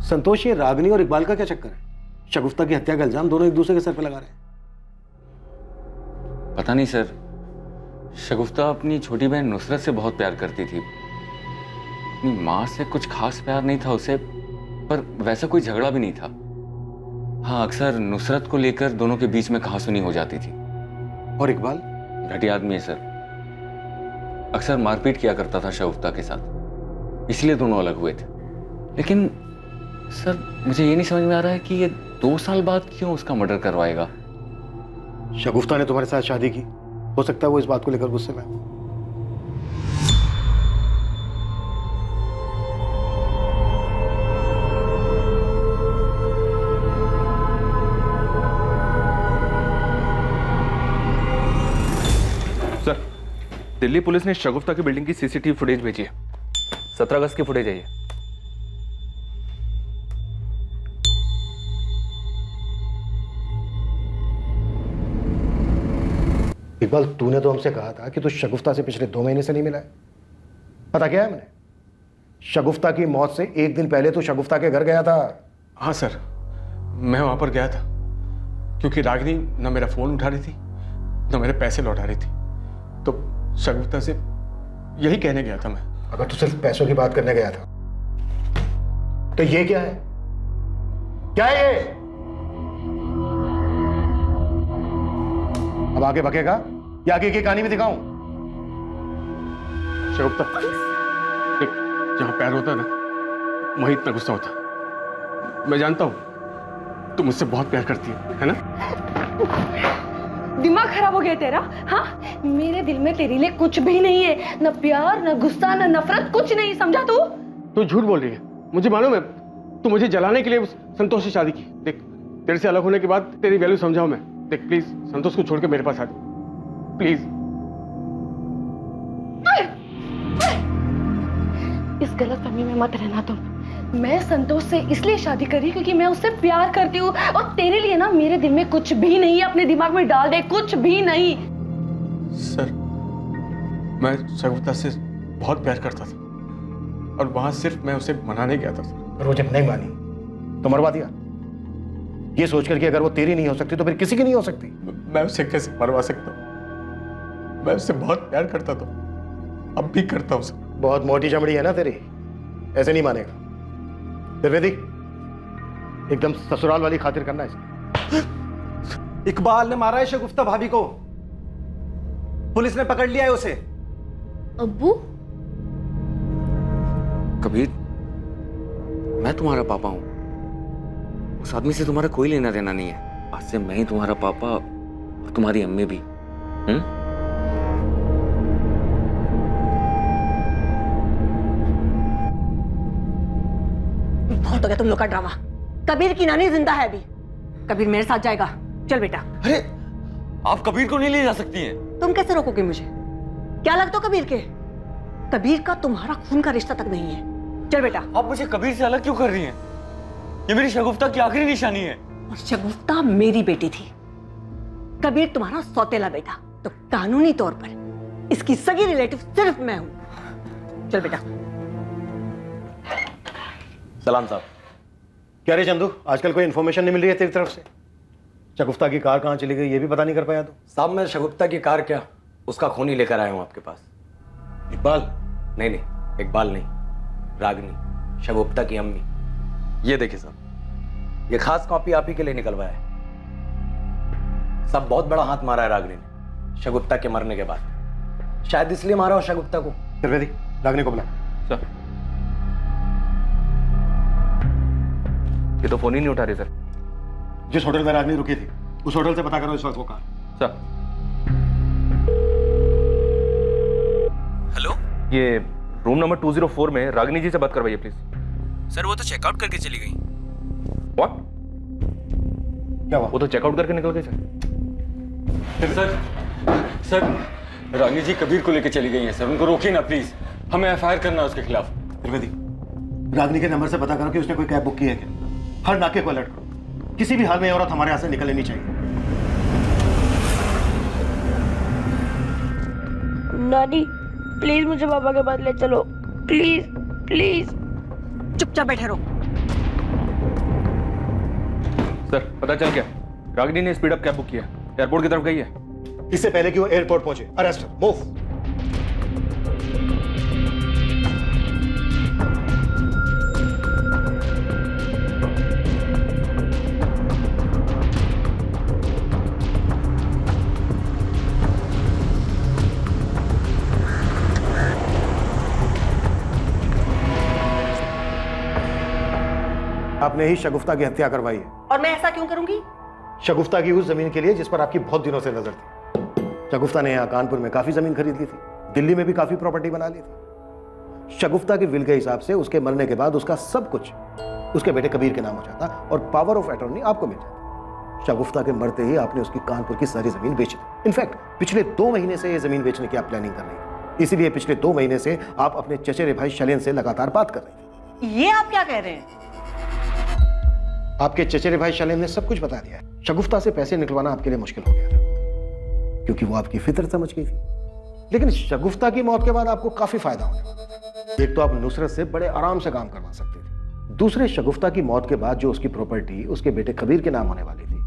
संतोष, ये रागनी और इकबाल का क्या चक्कर है? शगुफ्ता की हत्या का इल्जाम दोनों एक दूसरे के सर पे लगा रहे हैं। पता नहीं सर, शगुफ्ता अपनी छोटी बहन नुसरत से बहुत प्यार करती थी। अपनी माँ से कुछ खास प्यार नहीं था उसे, पर वैसा कोई झगड़ा भी नहीं था। हाँ, अक्सर नुसरत को लेकर दोनों के बीच में कहासुनी हो जाती थी। और इकबाल? घटिया आदमी है सर, अक्सर मारपीट किया करता था शगुफ्ता के साथ, इसलिए दोनों अलग हुए थे। लेकिन सर, मुझे ये नहीं समझ में आ रहा है कि ये 2 साल बाद क्यों उसका मर्डर करवाएगा। शगुफ्ता ने तुम्हारे साथ शादी की, हो सकता है वो इस बात को लेकर गुस्से में। सर, दिल्ली पुलिस ने शगुफ्ता की बिल्डिंग की सीसीटीवी फुटेज भेजी है। 17 अगस्त की फुटेज है ये। इकबाल, तूने तो हमसे कहा था कि तू शगुफ्ता से पिछले 2 महीने से नहीं मिला है। पता क्या है मैंने? शगुफ्ता की मौत से 1 दिन पहले तू शगुफ्ता के घर गया था। हाँ सर, मैं वहां पर गया था क्योंकि रागिनी न मेरा फोन उठा रही थी न मेरे पैसे लौटा रही थी, तो शगुफ्ता से यही कहने गया था मैं। अगर तू सिर्फ पैसों की बात करने गया था तो ये क्या है? क्या है ये? अब आगे भगेगा या आगे की कहानी भी दिखाऊं? शगुफ्ता, देख, जहां प्यार होता है ना, वहीं इतना गुस्सा होता है। मैं जानता हूं तुम मुझसे बहुत प्यार करती है ना? दिमाग खराब हो गया तेरा? हाँ, मेरे दिल में तेरे लिए कुछ भी नहीं है, न प्यार, न गुस्सा, न नफरत, कुछ नहीं। समझा तू? तू झूठ बोल रही है, मुझे मालूम है। तू मुझे जलाने के लिए उस संतोष से शादी की। देख, तेरे से अलग होने के बाद तेरी वैल्यू समझाऊं मैं। देख प्लीज, संतोष को छोड़ के मेरे पास आ जा, प्लीज। इस गलतफहमी में मत रहना तुम। मैं संतोष से इसलिए शादी करी क्योंकि मैं उससे प्यार करती हूँ, और तेरे लिए ना मेरे दिल में कुछ भी नहीं है। अपने दिमाग में डाल दे, कुछ भी नहीं। सर, मैं शगुफ्ता से बहुत प्यार करता था और वहां सिर्फ मैं उसे मनाने गया था सर। और वो जब नहीं मानी तो मरवा दिया, ये सोचकर कि अगर वो तेरी नहीं हो सकती तो फिर किसी की नहीं हो सकती। मैं उसे कैसे मरवा सकता हूँ? मैं उससे बहुत प्यार करता था, अब भी करता हूँ सर। बहुत मोटी चमड़ी है ना तेरी, ऐसे नहीं मानेगा। त्रिवेदी, एकदम ससुराल वाली खातिर करना है। इकबाल ने मारा है शगुफ्ता भाभी को, पुलिस ने पकड़ लिया है उसे। अब्बू? कबीर, मैं तुम्हारा पापा हूं। उस आदमी से तुम्हारा कोई लेना देना नहीं है। आज से मैं ही तुम्हारा पापा और तुम्हारी अम्मी भी। बहुत हो गया तुम लोग का ड्रामा। कबीर की नानी जिंदा है अभी। कबीर मेरे साथ जाएगा। चल बेटा। अरे, आप कबीर को नहीं ले जा सकती हैं। तुम कैसे रोकोगे मुझे? क्या लगता हो कबीर के? कबीर का तुम्हारा खून का रिश्ता तक नहीं है। चल बेटा। आप मुझे कबीर से अलग क्यों कर रही हैं? ये मेरी शगुफ्ता की आखिरी निशानी है। और शगुफ्ता मेरी बेटी थी, कबीर तुम्हारा सौतेला बेटा। तो कानूनी तौर पर इसकी सगी रिलेटिव सिर्फ मैं हूं। चल बेटा। सलाम साहब। क्या रे चंदू, आजकल कोई इन्फॉर्मेशन नहीं मिल रही है तेरी तरफ से? शगुफ्ता की कार कहाँ चली गई ये भी पता नहीं कर पाया तू? साहब, मैं शगुफ्ता की कार क्या, उसका खून ही लेकर आया हूं आपके पास। इकबाल? नहीं, इकबाल नहीं, रागनी, शगुफ्ता की अम्मी। ये देखिए साहब, ये खास कॉपी आप ही के लिए निकलवाया है। सब बहुत बड़ा हाथ मारा है रागनी ने शगुफ्ता के मरने के बाद। शायद इसलिए मारा हो शगुफ्ता को। त्रिवेदी, रागनी को बुला। सर, ये तो फोन ही नहीं उठा रही सर। जिस होटल में रागनी रुकी थी उस होटल से पता करो इस वक्त वो कहाँ। सर, हेलो, ये रूम नंबर 204 में रागिनी जी से बात करवाइए प्लीज। सर वो तो चेकआउट करके चली गई। व्हाट? क्या हुआ? वो तो चेकआउट करके निकल गए सर। सर रानी जी कबीर को लेकर चली गई हैं सर, उनको रोकिए ना प्लीज, हमें एफआईआर करना है उसके खिलाफ। त्रिवेदी, रागनी के नंबर से पता करो कि उसने कोई कैब बुक की है क्या। हर नाके को अलर्ट करो, किसी भी हाल में औरत हमारे यहाँ से निकलनी नहीं चाहिए। नानी प्लीज मुझे पापा के पास ले चलो, प्लीज प्लीज। चुपचाप बैठे रहो। सर पता चल गया, रागिनी ने स्पीड अप कैब बुक किया, एयरपोर्ट की तरफ गई है। इससे पहले कि वो एयरपोर्ट पहुंचे, अरेस्ट, मूव। आपने ही शगुफ्ता की हत्या करवाई है। और मैं ऐसा क्यों करूंगी? शगुफ्ता की उस जमीन के लिए जिस पर आपकी बहुत दिनों से नजर थी। शगुफ्ता ने यहाँ कानपुर में काफी जमीन खरीद ली थी, दिल्ली में भी काफी प्रॉपर्टी बना ली थी। शगुफ्ता के विल के हिसाब से उसके मरने के बाद उसका सब कुछ उसके बेटे कबीर के नाम हो जाता और पावर ऑफ अटॉर्नी आपको मिल जाती। शगुफ्ता के मरते ही आपने उसकी कानपुर की सारी जमीन बेच दी। इनफैक्ट पिछले 2 महीने से यह जमीन बेचने की आप प्लानिंग कर रही थी, इसीलिए पिछले 2 महीने से आप अपने चचेरे भाई शैलेंद्र से लगातार बात कर रही थी। ये आप क्या कह रहे हैं? आपके चचेरे भाई शैलेंद्र ने सब कुछ बता दिया है। शगुफ्ता से पैसे निकलवाना आपके लिए मुश्किल हो गया था क्योंकि वो आपकी फितरत समझ गई थी, लेकिन शगुफ्ता की मौत के बाद आपको काफी फायदा होने वाला। एक तो आप नुसरत से बड़े आराम से काम करवा सकते थे, दूसरे शगुफ्ता की मौत के बाद जो उसकी प्रॉपर्टी उसके बेटे कबीर के नाम होने वाली थी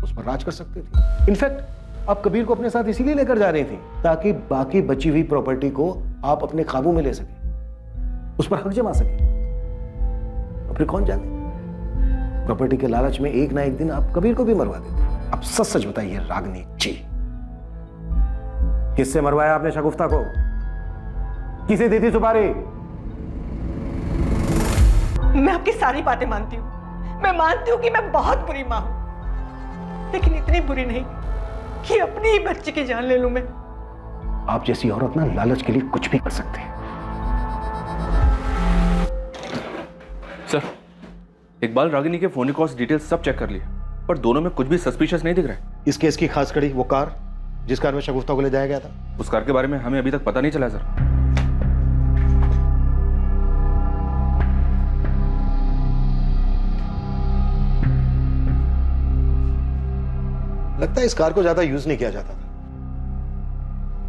उस पर राज कर सकते थे। इनफैक्ट आप कबीर को अपने साथ इसीलिए लेकर जा रही थी ताकि बाकी बची हुई प्रॉपर्टी को आप अपने काबू में ले सके, उस पर हक जमा सके। और फिर कौन जाने, प्रॉपर्टी के लालच में एक ना एक दिन आप कबीर को भी मरवा देते। अब सच सच बताइए रागनी जी, किससे मरवाया आपने शगुफ्ता को? किसे दी थी सुपारी? मैं आपकी सारी बातें मानती हूँ, मैं मानती हूँ कि मैं बहुत बुरी माँ हूँ, लेकिन इतनी बुरी नहीं कि अपनी ही बच्चे की जान ले लूं मैं। आप जैसी औरत ना लालच के लिए कुछ भी कर सकते हैं। सर इकबाल रागिनी के फोन कॉल्स डिटेल्स सब चेक कर लिए, पर दोनों में कुछ भी सस्पिशियस नहीं दिख रहा है। इस केस की खास कड़ी वो कार जिस कार में शगुफ्ता को ले जाया गया था, उस कार के बारे में हमें अभी तक पता नहीं चला सर। लगता है इस कार को ज्यादा यूज नहीं किया जाता था।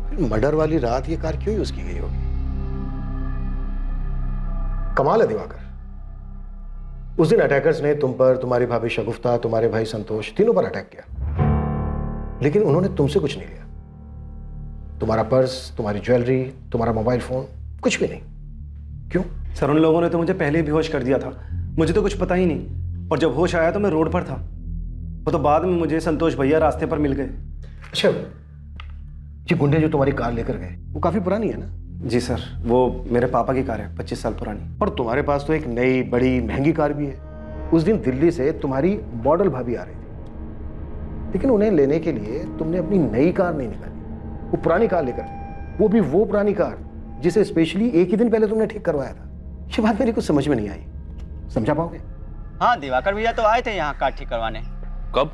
फिर मर्डर वाली रात ये कार क्यों यूज की गई होगी? कमाल है दिवाकर, उस दिन अटैकर्स ने तुम पर, तुम्हारी भाभी शगुफ्ता, तुम्हारे भाई संतोष, तीनों पर अटैक किया, लेकिन उन्होंने तुमसे कुछ नहीं लिया। तुम्हारा पर्स, तुम्हारी ज्वेलरी, तुम्हारा मोबाइल फोन, कुछ भी नहीं। क्यों? सर उन लोगों ने तो मुझे पहले ही बेहोश कर दिया था, मुझे तो कुछ पता ही नहीं, और जब होश आया तो मैं रोड पर था। वो तो बाद में मुझे संतोष भैया रास्ते पर मिल गए। अच्छा, ये गुंडे जो तुम्हारी कार लेकर गए वो काफी पुरानी है ना? जी सर, वो मेरे पापा की कार है, 25 साल पुरानी। और तुम्हारे पास तो एक नई बड़ी महंगी कार भी है। उस दिन दिल्ली से तुम्हारी मॉडल भाभी आ रही थी, लेकिन उन्हें लेने के लिए तुमने अपनी नई कार नहीं निकाली, वो पुरानी कार लेकर गए। वो भी वो पुरानी कार जिसे स्पेशली एक ही दिन पहले तुमने ठीक करवाया था। ये बात मेरी कुछ समझ में नहीं आई, समझा पाओगे? हाँ, दिवाकर भैया तो आए थे यहाँ कार ठीक करवाने। कब?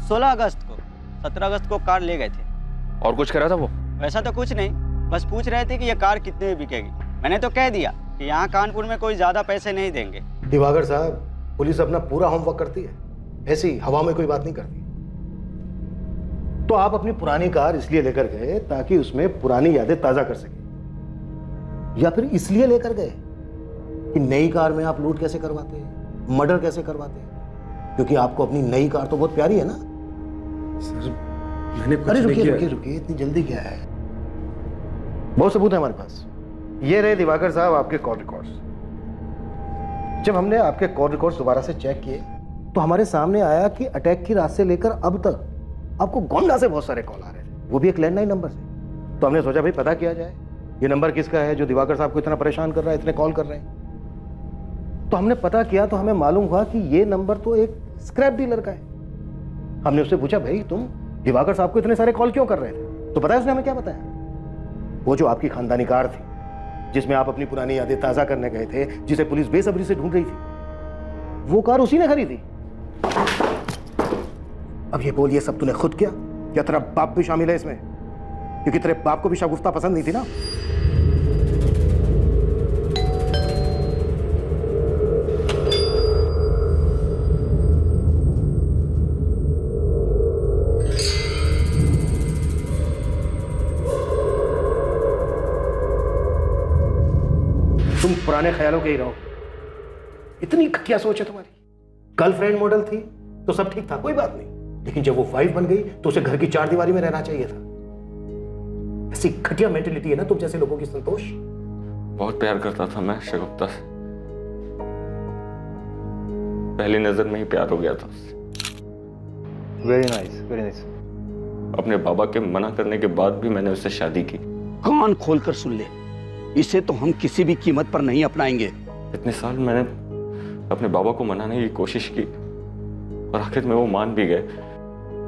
16 अगस्त को। 17 अगस्त को कार ले गए थे। और कुछ कह रहा था वो? वैसा तो कुछ नहीं, बस पूछ रहे थे कि ये कार कितने में बिकेगी। मैंने तो कह दिया कि यहाँ कानपुर में कोई ज्यादा पैसे नहीं देंगे। दिवाकर साहब, पुलिस अपना पूरा होमवर्क करती है, ऐसी हवा में कोई बात नहीं करती। तो आप अपनी पुरानी कार इसलिए लेकर गए ताकि उसमें पुरानी यादें ताजा कर सके, या फिर इसलिए लेकर गए कि नई कार में आप लूट कैसे करवाते हैं, मर्डर कैसे करवाते हैं? क्योंकि आपको अपनी नई कार तो बहुत प्यारी है ना? सर मैंने कुछ अरे नहीं किया। रुकिए, इतनी जल्दी क्या है? बहुत सबूत है हमारे पास। ये रहे दिवाकर साहब आपके कॉल रिकॉर्ड्स। जब हमने आपके कॉल रिकॉर्ड्स दोबारा से चेक किए तो हमारे सामने आया कि अटैक की रात से लेकर अब तक आपको गोंडा से बहुत सारे कॉल आ रहे थे, वो भी एक लैंडलाइन नंबर से। तो हमने सोचा भाई पता किया जाए ये नंबर किसका है जो दिवाकर साहब को इतना परेशान कर रहा है, इतने कॉल कर रहे हैं। तो हमने पता किया तो हमें मालूम हुआ कि ये नंबर तो एक स्क्रैप डीलर का है। हमने उससे पूछा भाई तुम दिवाकर साहब को इतने सारे कॉल क्यों कर रहे थे? तो पता है उसने हमें क्या बताया? वो जो आपकी खानदानी कार थी जिसमें आप अपनी पुरानी यादें ताजा करने गए थे, जिसे पुलिस बेसब्री से ढूंढ रही थी, वो कार उसी ने खरीदी। अब ये बोल, ये सब तूने खुद किया या तेरा बाप भी शामिल है इसमें? क्योंकि तेरे बाप को भी शगुफ्ता पसंद नहीं थी ना। तुम पुराने ख्यालों के ही रहो। इतनी घटिया सोच है तुम्हारी। गर्लफ्रेंड मॉडल थी तो सब ठीक था, कोई बात नहीं, लेकिन जब वो वाइफ बन गई तो उसे घर की चार दीवारी में रहना चाहिए था। ऐसी घटिया मेंटेलिटी है ना तुम जैसे लोगों की, संतोष। बहुत प्यार करता था मैं शगुफ्ता से, पहली नजर में ही प्यार हो गया था उससे। Very nice, very nice. अपने बाबा के मना करने के बाद भी मैंने उससे शादी की। कान खोलकर सुन ले, इसे तो हम किसी भी कीमत पर नहीं अपनाएंगे। इतने साल मैंने अपने बाबा को मनाने की कोशिश की और आखिर में वो मान भी गए।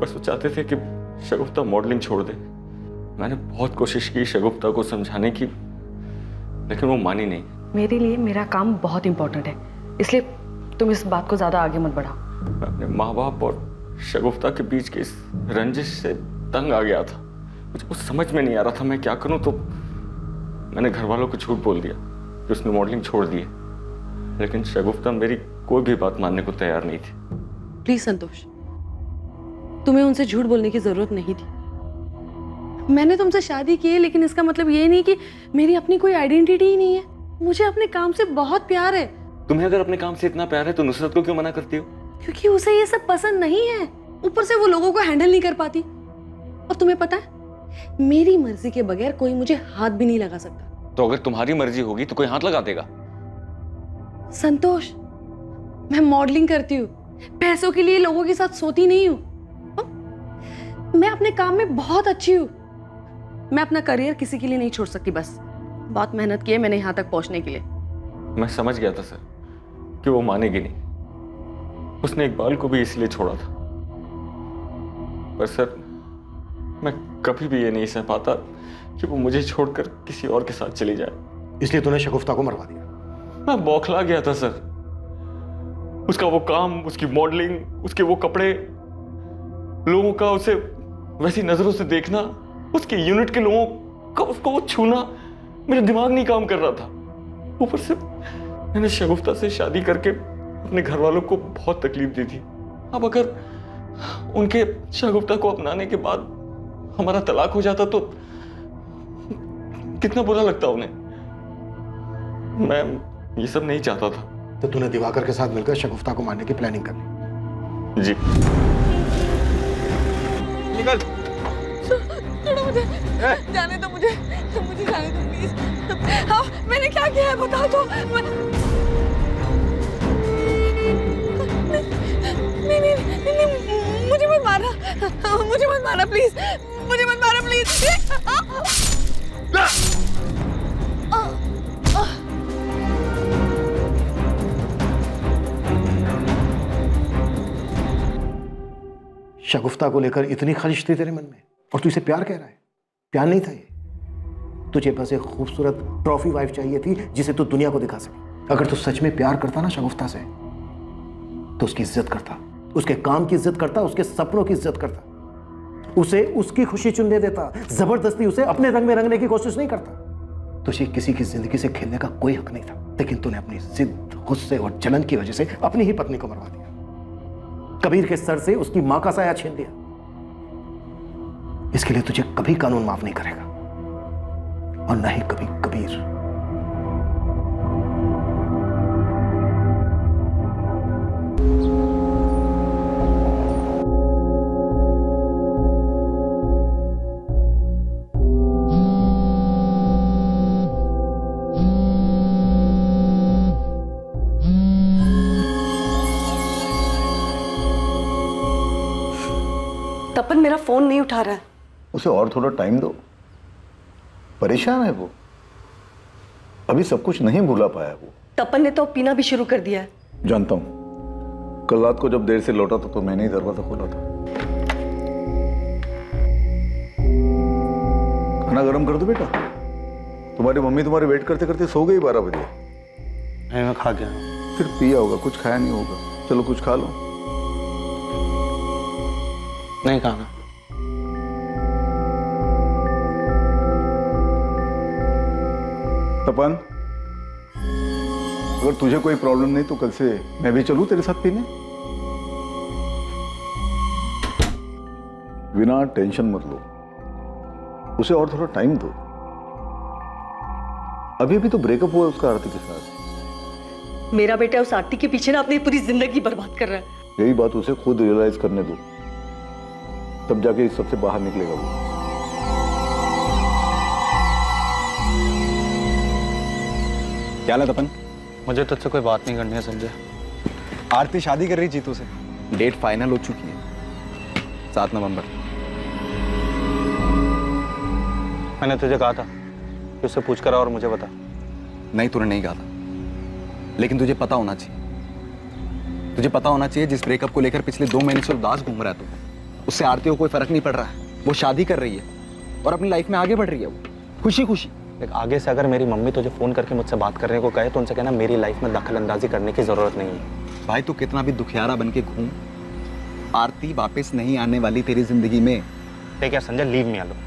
बस वो चाहते थे कि शगुफ्ता मॉडलिंग छोड़ दे। मैंने बहुत कोशिश की शगुफ्ता को समझाने की, लेकिन वो मानी नहीं। मेरे लिए मेरा काम बहुत इंपॉर्टेंट है, इसलिए तुम इस बात को ज्यादा आगे मत बढ़ाओ। मैं अपने माँ बाप और शगुफ्ता के बीच की इस रंजिश से तंग आ गया था। मुझे कुछ समझ में नहीं आ रहा था मैं क्या करूं, तो मैंने घर वालों को झूठ बोल दिया कि उसने मॉडलिंग छोड़ दी है। लेकिन शगुफ्ता मेरी कोई भी बात मानने को तैयार नहीं थी। प्लीज संतोष, तुम्हें उनसे झूठ बोलने की जरूरत नहीं थी। मैंने तुमसे शादी की है, लेकिन इसका मतलब ये नहीं कि मेरी अपनी कोई आइडेंटिटी ही नहीं है। मुझे अपने काम से बहुत प्यार है। तुम्हें अगर अपने काम से इतना प्यार है तो नुसरत को क्यों मना करती हो? क्योंकि उसे ये सब पसंद नहीं है, ऊपर से वो लोगों को हैंडल नहीं कर पाती। और तुम्हें पता है, मेरी मर्जी के बगैर कोई मुझे हाथ भी नहीं लगा सकता। तो अगर तुम्हारी मर्जी होगी तो कोई हाथ लगा देगा? संतोष, मैं मॉडलिंग करती हूँ, पैसों के लिए लोगों के साथ सोती नहीं हूँ। मैं अपने काम में बहुत अच्छी हूँ। मैं अपना करियर किसी के लिए नहीं छोड़ सकती। बस बहुत मेहनत की है मैंने यहाँ तक पहुंचने के लिए। मैं समझ गया था सर कि वो मानेगी नहीं। उसने इकबाल को भी इसलिए छोड़ा था। पर सर, मैं कभी भी ये नहीं सह पाता कि वो मुझे छोड़कर किसी और के साथ चली जाए। इसलिए तूने शगुफ्ता को मरवा दिया? मैं बौखला गया था सर। उसका वो काम, उसकी मॉडलिंग, उसके वो कपड़े, लोगों का उसे वैसी नजरों से देखना, उसके यूनिट के लोगों का उसको वो छूना, मेरा दिमाग नहीं काम कर रहा था। ऊपर से मैंने शगुफ्ता से शादी करके अपने घर वालों को बहुत तकलीफ दी थी। अब अगर उनके शगुफ्ता को अपनाने के बाद हमारा तलाक हो जाता तो कितना बुरा लगता उन्हें। मैं ये सब नहीं चाहता था। तो तूने दिवाकर के साथ मिलकर शगुफ्ता को मारने की प्लानिंग कर ली? जी। निकल। छोड़ो मुझे, जाने दो मुझे जाने दो प्लीज। हाँ, मैंने क्या किया है बताओ तो। नहीं, मुझे मत मारना प्लीज, मुझे मत मारना प्लीज। शगुफ्ता को लेकर इतनी खलिश थी तेरे मन में, और तू इसे प्यार कह रहा है? प्यार नहीं था ये। तुझे बस एक खूबसूरत ट्रॉफी वाइफ चाहिए थी जिसे तू दुनिया को दिखा सके। अगर तू सच में प्यार करता ना शगुफ्ता से, तो उसकी इज्जत करता, उसके काम की इज्जत करता, उसके सपनों की इज्जत करता, उसे उसकी खुशी चुनने देता, जबरदस्ती उसे अपने रंग में रंगने की कोशिश नहीं करता। तुझे किसी की जिंदगी से खेलने का कोई हक नहीं था, लेकिन तूने अपनी जिद, गुस्से और जलन की वजह से अपनी ही पत्नी को मरवा दिया। कबीर के सर से उसकी मां का साया छीन लिया। इसके लिए तुझे कभी कानून माफ नहीं करेगा, और न ही कभी कबीर। तपन मेरा फोन नहीं उठा रहा है। उसे और थोड़ा टाइम दो, परेशान है वो, अभी सब कुछ नहीं भूला पाया वो। तपन ने तो पीना भी शुरू कर दिया है। जानता हूं, कल रात को जब देर से लौटा था तो मैंने ही दरवाजा खोला था। खाना गर्म कर दो बेटा, तुम्हारी मम्मी तुम्हारे वेट करते करते सो गई 12 बजे। मैं खा गया। फिर पिया होगा, कुछ खाया नहीं होगा। चलो कुछ खा लो। नहीं खाना। तपन, अगर तुझे कोई प्रॉब्लम नहीं तो कल से मैं भी चलूं तेरे साथ पीने? बिना टेंशन मत लो, उसे और थोड़ा टाइम दो। अभी अभी तो ब्रेकअप हुआ उसका आरती के साथ। मेरा बेटा उस आरती के पीछे ना अपनी पूरी जिंदगी बर्बाद कर रहा है। यही बात उसे खुद रियलाइज करने दो, तब जाके इस सबसे बाहर निकलेगा वो। क्या हाल है तपन? मुझे तुझसे कोई बात नहीं करनी है संजय। आरती शादी कर रही जीतू से, डेट फाइनल हो चुकी है, 7 नवंबर। मैंने तुझे कहा था कि उससे पूछ कर आ और मुझे बता। नहीं, तूने नहीं कहा था, लेकिन तुझे पता होना चाहिए। तुझे पता होना चाहिए जिस ब्रेकअप को लेकर पिछले 2 महीने से उदास घूम रहा है तू, उससे आरती को कोई फर्क नहीं पड़ रहा है। वो शादी कर रही है और अपनी लाइफ में आगे बढ़ रही है, वो खुशी खुशी। देख, आगे से अगर मेरी मम्मी तुझे फोन करके मुझसे बात करने को कहे तो उनसे कहना मेरी लाइफ में दखल अंदाजी करने की जरूरत नहीं है। भाई तू कितना भी दुखियारा बन के घूम, आरती वापस नहीं आने वाली तेरी जिंदगी में। ठीक है Sanjay, leave me alone.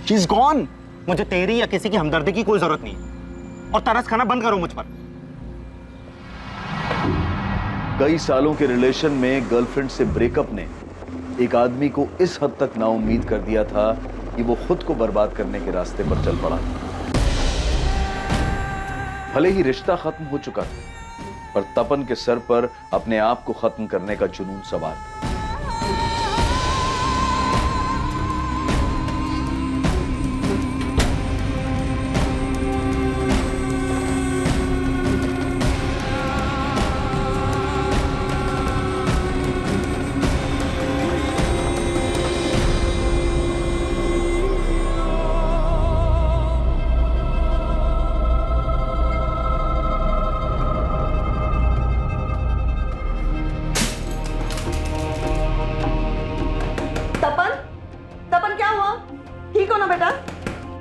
She is gone. मुझे तेरी या किसी की हमदर्दी की कोई जरूरत नहीं है, और तरस खाना बंद करो मुझ पर। कई सालों के रिलेशन में गर्लफ्रेंड से ब्रेकअप ने एक आदमी को इस हद तक नाउम्मीद कर दिया था कि वो खुद को बर्बाद करने के रास्ते पर चल पड़ा। भले ही रिश्ता खत्म हो चुका था, पर तपन के सर पर अपने आप को खत्म करने का जुनून सवार था।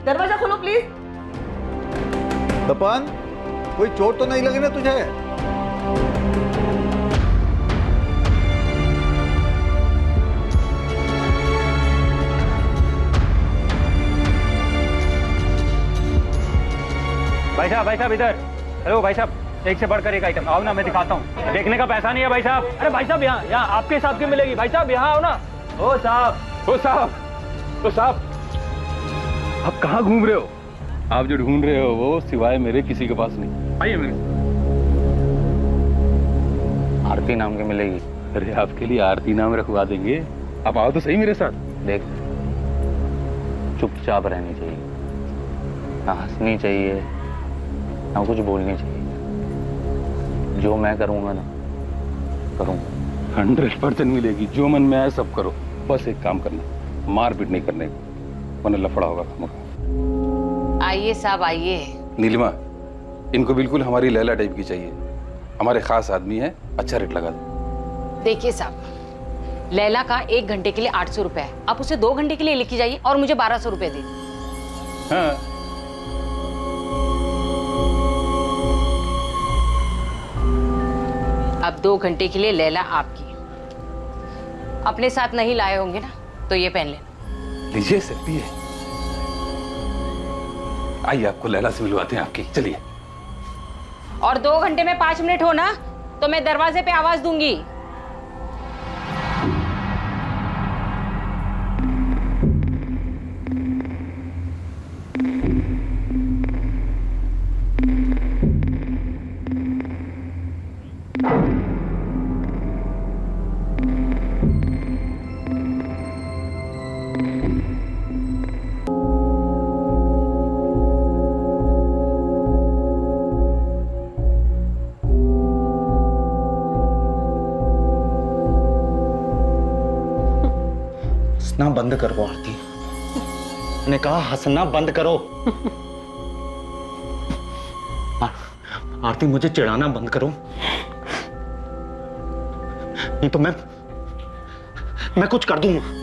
दरवाजा खोलो प्लीज। तपन, कोई चोट तो नहीं लगी ना तुझे? भाई साहब इधर। हेलो भाई साहब, एक से बढ़कर एक आइटम। आओ ना, मैं दिखाता हूँ। देखने का पैसा नहीं है भाई साहब। अरे भाई साहब, यहाँ आपके हिसाब की मिलेगी। भाई साहब यहाँ आओ ना। ओ साहब, आप कहाँ घूम रहे हो? आप जो ढूंढ रहे हो वो सिवाय मेरे किसी के पास नहीं। आइए मेरे। आरती नाम की मिलेगी। अरे आपके लिए आरती नाम रखवा देंगे, आप आओ तो सही मेरे साथ। देख, चुपचाप रहनी चाहिए, ना हंसनी चाहिए ना कुछ बोलनी चाहिए। जो मैं करूंगा ना करूंगा। 100% मिलेगी। जो मन में आए सब करो, बस एक काम करना, मारपीट नहीं करने को, वरना लफड़ा होगा खामखा। आइए साहब आइए। नीलिमा, इनको बिल्कुल हमारी लैला टाइप की चाहिए। हमारे खास आदमी है, अच्छा रेट लगा दो। देखिए साहब, लैला का 1 घंटे के लिए 800 रुपए है। आप उसे 2 घंटे के लिए लेके जाइए और मुझे 1200 रुपए दे। हाँ। अब 2 घंटे के लिए लैला आपकी। अपने साथ नहीं लाए होंगे ना, तो ये पहन लेना। लीजिए सकती है। आइए, आपको लैला से मिलवाते हैं आपकी। चलिए। और 2 घंटे में 5 मिनट हो ना, तो मैं दरवाजे पे आवाज दूंगी। हंसना बंद करो आरती। मैंने कहा हंसना बंद करो। आरती, मुझे चिढ़ाना बंद करो, नहीं तो मैं कुछ कर दूंगा।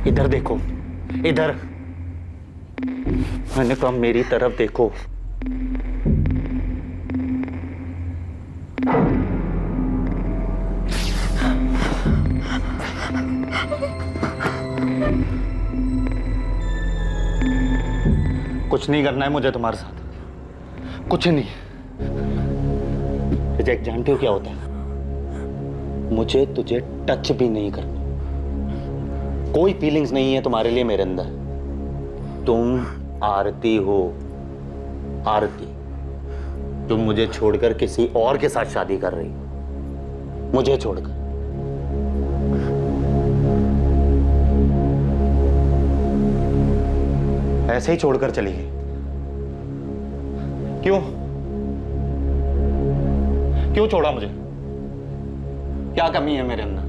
इधर देखो, इधर। मैंने कहा मेरी तरफ देखो। कुछ नहीं करना है मुझे तुम्हारे साथ, कुछ नहीं। रिजेक्ट जानते हो क्या होता है? मुझे तुझे टच भी नहीं करना। कोई फीलिंग्स नहीं है तुम्हारे लिए मेरे अंदर। तुम आरती हो, आरती। तुम मुझे छोड़कर किसी और के साथ शादी कर रही हो, मुझे छोड़कर। ऐसे ही छोड़कर चली गई। क्यों? क्यों छोड़ा मुझे? क्या कमी है मेरे अंदर?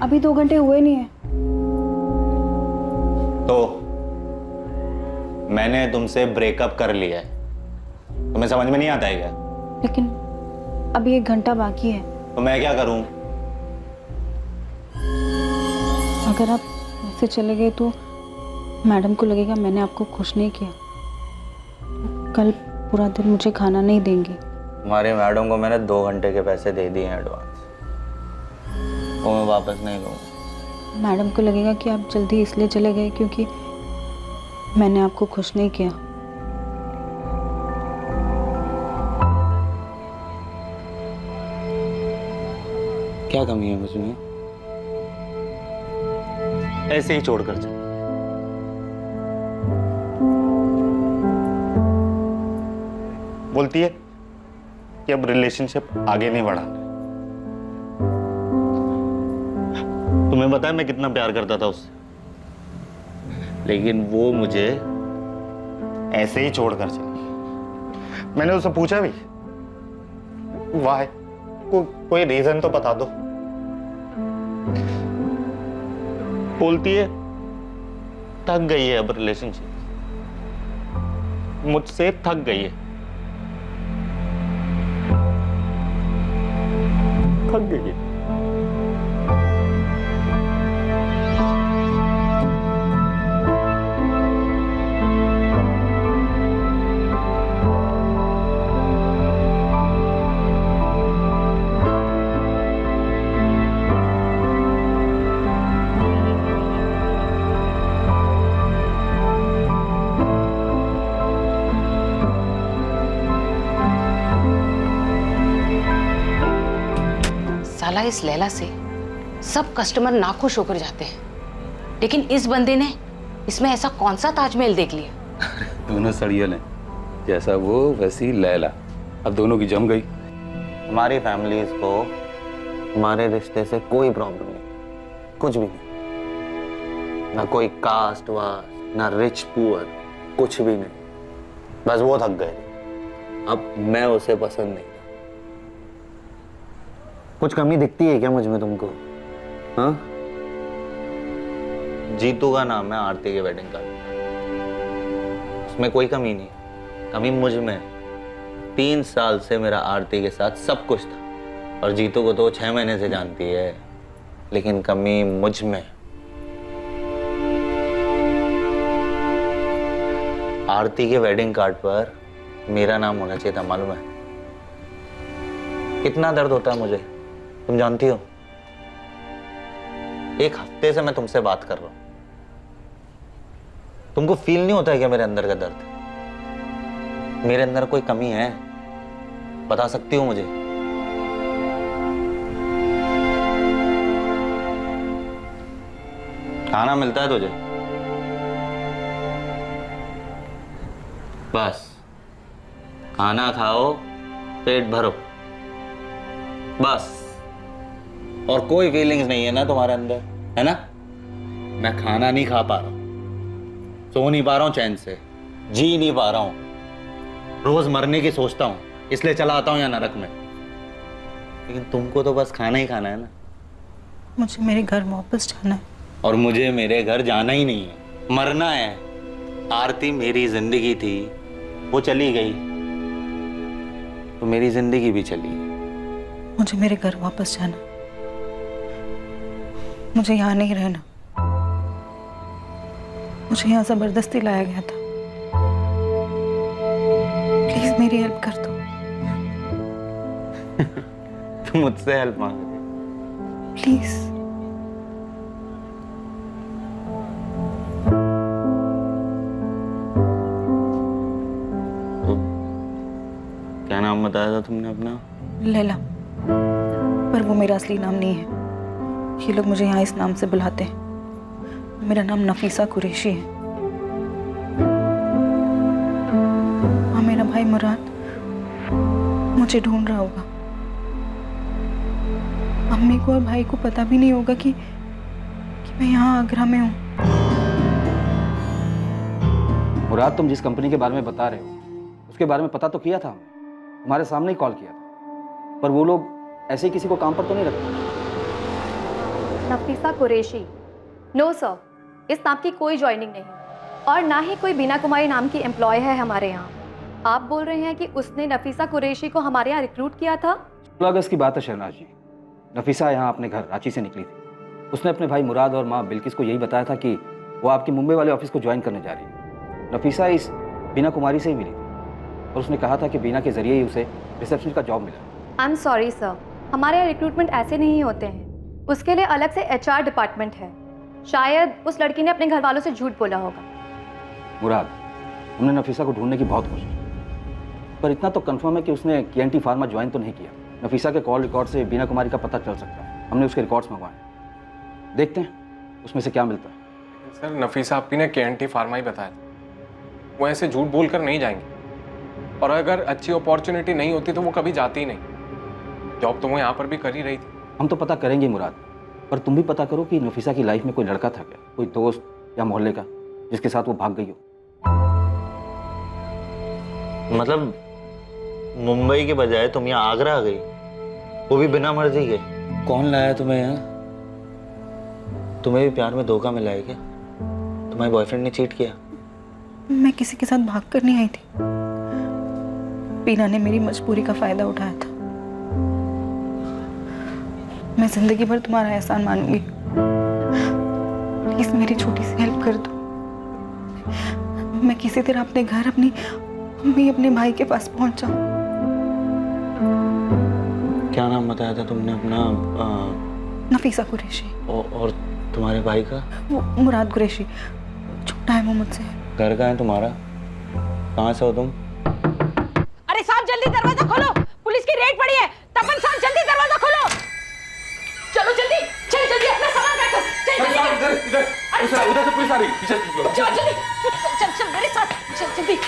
अभी 2 घंटे हुए नहीं है। तो मैंने तुमसे ब्रेकअप कर लिया है, तुम्हें समझ में नहीं आता है क्या? लेकिन अभी 1 घंटा बाकी है। तो मैं क्या करूं? अगर आप ऐसे चले गए तो मैडम को लगेगा मैंने आपको खुश नहीं किया। कल पूरा दिन मुझे खाना नहीं देंगे। हमारे मैडम को मैंने 2 घंटे के पैसे दे दिए हैं एडवांस, वो मैं वापस नहीं लूंगा। मैडम को लगेगा कि आप जल्दी इसलिए चले गए क्योंकि मैंने आपको खुश नहीं किया। क्या कमी है मुझमें? ऐसे ही छोड़कर चल। बोलती है कि अब रिलेशनशिप आगे नहीं बढ़ाना। तुम्हें पता है मैं कितना प्यार करता था उससे, लेकिन वो मुझे ऐसे ही छोड़कर चली। मैंने उससे पूछा भी, वाह, कोई रीजन तो बता दो। बोलती है थक गई है अब रिलेशनशिप, मुझसे थक गई है, थक गई है। साला इस लैला से सब कस्टमर नाखुश होकर जाते हैं, लेकिन इस बंदे ने इसमें ऐसा कौन सा ताजमहल देख लिया? दोनों सड़ियल हैं, जैसा वो वैसी लैला। अब दोनों की जम गई। हमारी फैमिलीज को हमारे रिश्ते से कोई प्रॉब्लम नहीं, कुछ भी नहीं। ना कोई कास्ट वास्ट, ना रिच पुअर, कुछ भी नहीं। बस वो थक गए। अब मैं उसे पसंद नहीं। कुछ कमी दिखती है क्या मुझ में तुमको? हाँ? जीतू का नाम है आरती के वेडिंग कार्ड, उसमें कोई कमी नहीं। कमी मुझ में। 3 साल से मेरा आरती के साथ सब कुछ था, और जीतू को तो 6 महीने से जानती है, लेकिन कमी मुझ में। आरती के वेडिंग कार्ड पर मेरा नाम होना चाहिए था, मालूम है? कितना दर्द होता है मुझे, तुम जानती हो। 1 हफ्ते से मैं तुमसे बात कर रहा हूं, तुमको फील नहीं होता है क्या मेरे अंदर का दर्द? मेरे अंदर कोई कमी है, बता सकती हो मुझे? खाना मिलता है तुझे? बस खाना खाओ, पेट भरो, बस। और कोई फीलिंग्स नहीं है ना तुम्हारे अंदर, है ना? मैं खाना नहीं खा पा रहा हूं, सो नहीं पा रहा हूं चैन से, जी नहीं पा रहा हूं, रोज मरने की सोचता हूं, इसलिए चला आता हूं यहाँ नरक में। लेकिन तुमको तो बस खाना ही खाना है ना। मुझे मेरे घर वापस जाना है। और मुझे मेरे घर जाना ही नहीं है, मरना है। आरती मेरी जिंदगी थी, वो चली गई तो मेरी जिंदगी भी चली गई। मुझे मेरे घर वापस जाना, मुझे यहाँ नहीं रहना। मुझे यहाँ जबरदस्ती लाया गया था। प्लीज मेरी हेल्प कर दो। तुम मुझसे हेल्प मांग रहे प्लीज। तो क्या नाम बताया था तुमने अपना? लैला, पर वो मेरा असली नाम नहीं है। ये लोग मुझे यहाँ इस नाम से बुलाते हैं। मेरा नाम नफीसा कुरैशी है। हाँ, मेरा भाई मुराद मुझे ढूंढ रहा होगा। अम्मी को और भाई को पता भी नहीं होगा कि मैं यहाँ आगरा में हूँ। मुराद, तुम जिस कंपनी के बारे में बता रहे हो उसके बारे में पता तो किया था हमने, तुम्हारे सामने ही कॉल किया था, पर वो लोग ऐसे ही किसी को काम पर तो नहीं रखते। नफीसा कुरैशी? नो सर, इस नाम की कोई ज्वाइनिंग नहीं और ना ही कोई बीना कुमारी नाम की एम्प्लॉय है हमारे यहाँ। आप बोल रहे हैं कि उसने नफीसा कुरैशी को हमारे यहाँ रिक्रूट किया था? 16 अगस्त की बात है शहनाज जी। नफीसा यहाँ अपने घर रांची से निकली थी। उसने अपने भाई मुराद और माँ बिल्किस को यही बताया था कि वो आपके मुंबई वाले ऑफिस को ज्वाइन करने जा रही है। नफीसा इस बीना कुमारी से ही मिली थी और उसने कहा था कि बीना के जरिए ही उसे रिसेप्शन का जॉब मिला। आई एम सॉरी सर, हमारे यहाँ रिक्रूटमेंट ऐसे नहीं होते हैं। उसके लिए अलग से HR डिपार्टमेंट है। शायद उस लड़की ने अपने घर वालों से झूठ बोला होगा। मुराद, हमने नफीसा को ढूंढने की बहुत कोशिश की, पर इतना तो कंफर्म है कि उसने KNT फार्मा ज्वाइन तो नहीं किया। नफीसा के कॉल रिकॉर्ड से बीना कुमारी का पता चल सकता है। हमने उसके रिकॉर्ड्स मंगवाए, देखते हैं उसमें से क्या मिलता है। सर, नफीसा आपी ने KNT फार्मा ही बताया था। वो ऐसे झूठ बोल कर नहीं जाएंगे, और अगर अच्छी अपॉर्चुनिटी नहीं होती तो वो कभी जाती ही नहीं। जॉब तो वो यहाँ पर भी कर ही रही थी। हम तो पता करेंगे मुराद, पर तुम भी पता करो कि नफीसा की लाइफ में कोई लड़का था क्या, कोई दोस्त या मोहल्ले का जिसके साथ वो भाग गई हो। मतलब मुंबई के बजाय तुम यहाँ आगरा आ गई, वो भी बिना मर्जी के? कौन लाया तुम्हें यहाँ? तुम्हें भी प्यार में धोखा मिला है क्या? तुम्हारे बॉयफ्रेंड ने चीट किया? मैं किसी के साथ भाग कर नहीं आई थी। बीना ने मेरी मजबूरी का फायदा उठाया था। मैं जिंदगी भर तुम्हारा एहसान मानूंगी। प्लीज मेरी छोटी सी हेल्प कर दो। मैं किसी तरह अपने घर, अपनी अम्मी, अपने भाई के पास पहुंच जाऊं। क्या नाम बताया था तुमने अपना? नफीसा कुरैशी। और तुम्हारे भाई का? वो मुराद कुरैशी, छोटा है वो मुझसे। घर कहाँ है तुम्हारा? कहाँ से हो तुम? अरे साहब जल्दी दरवाजा खोलो, पुलिस की रेड पड़ी है। तपन साहब जल्दी दरवाजा खोलो। चलो जल्दी, चल जल्दी अपना सामान रखो। चल जल्दी। उधर से पुलिस आ रही है, पीछे चल जल्दी, चल चल मेरे साथ, चल जल्दी।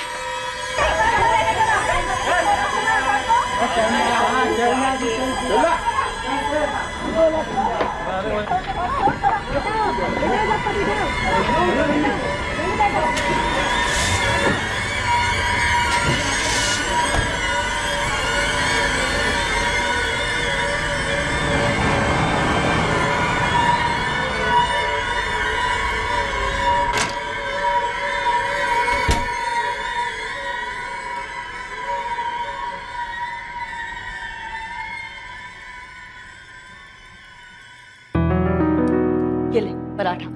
ये ले पराठा,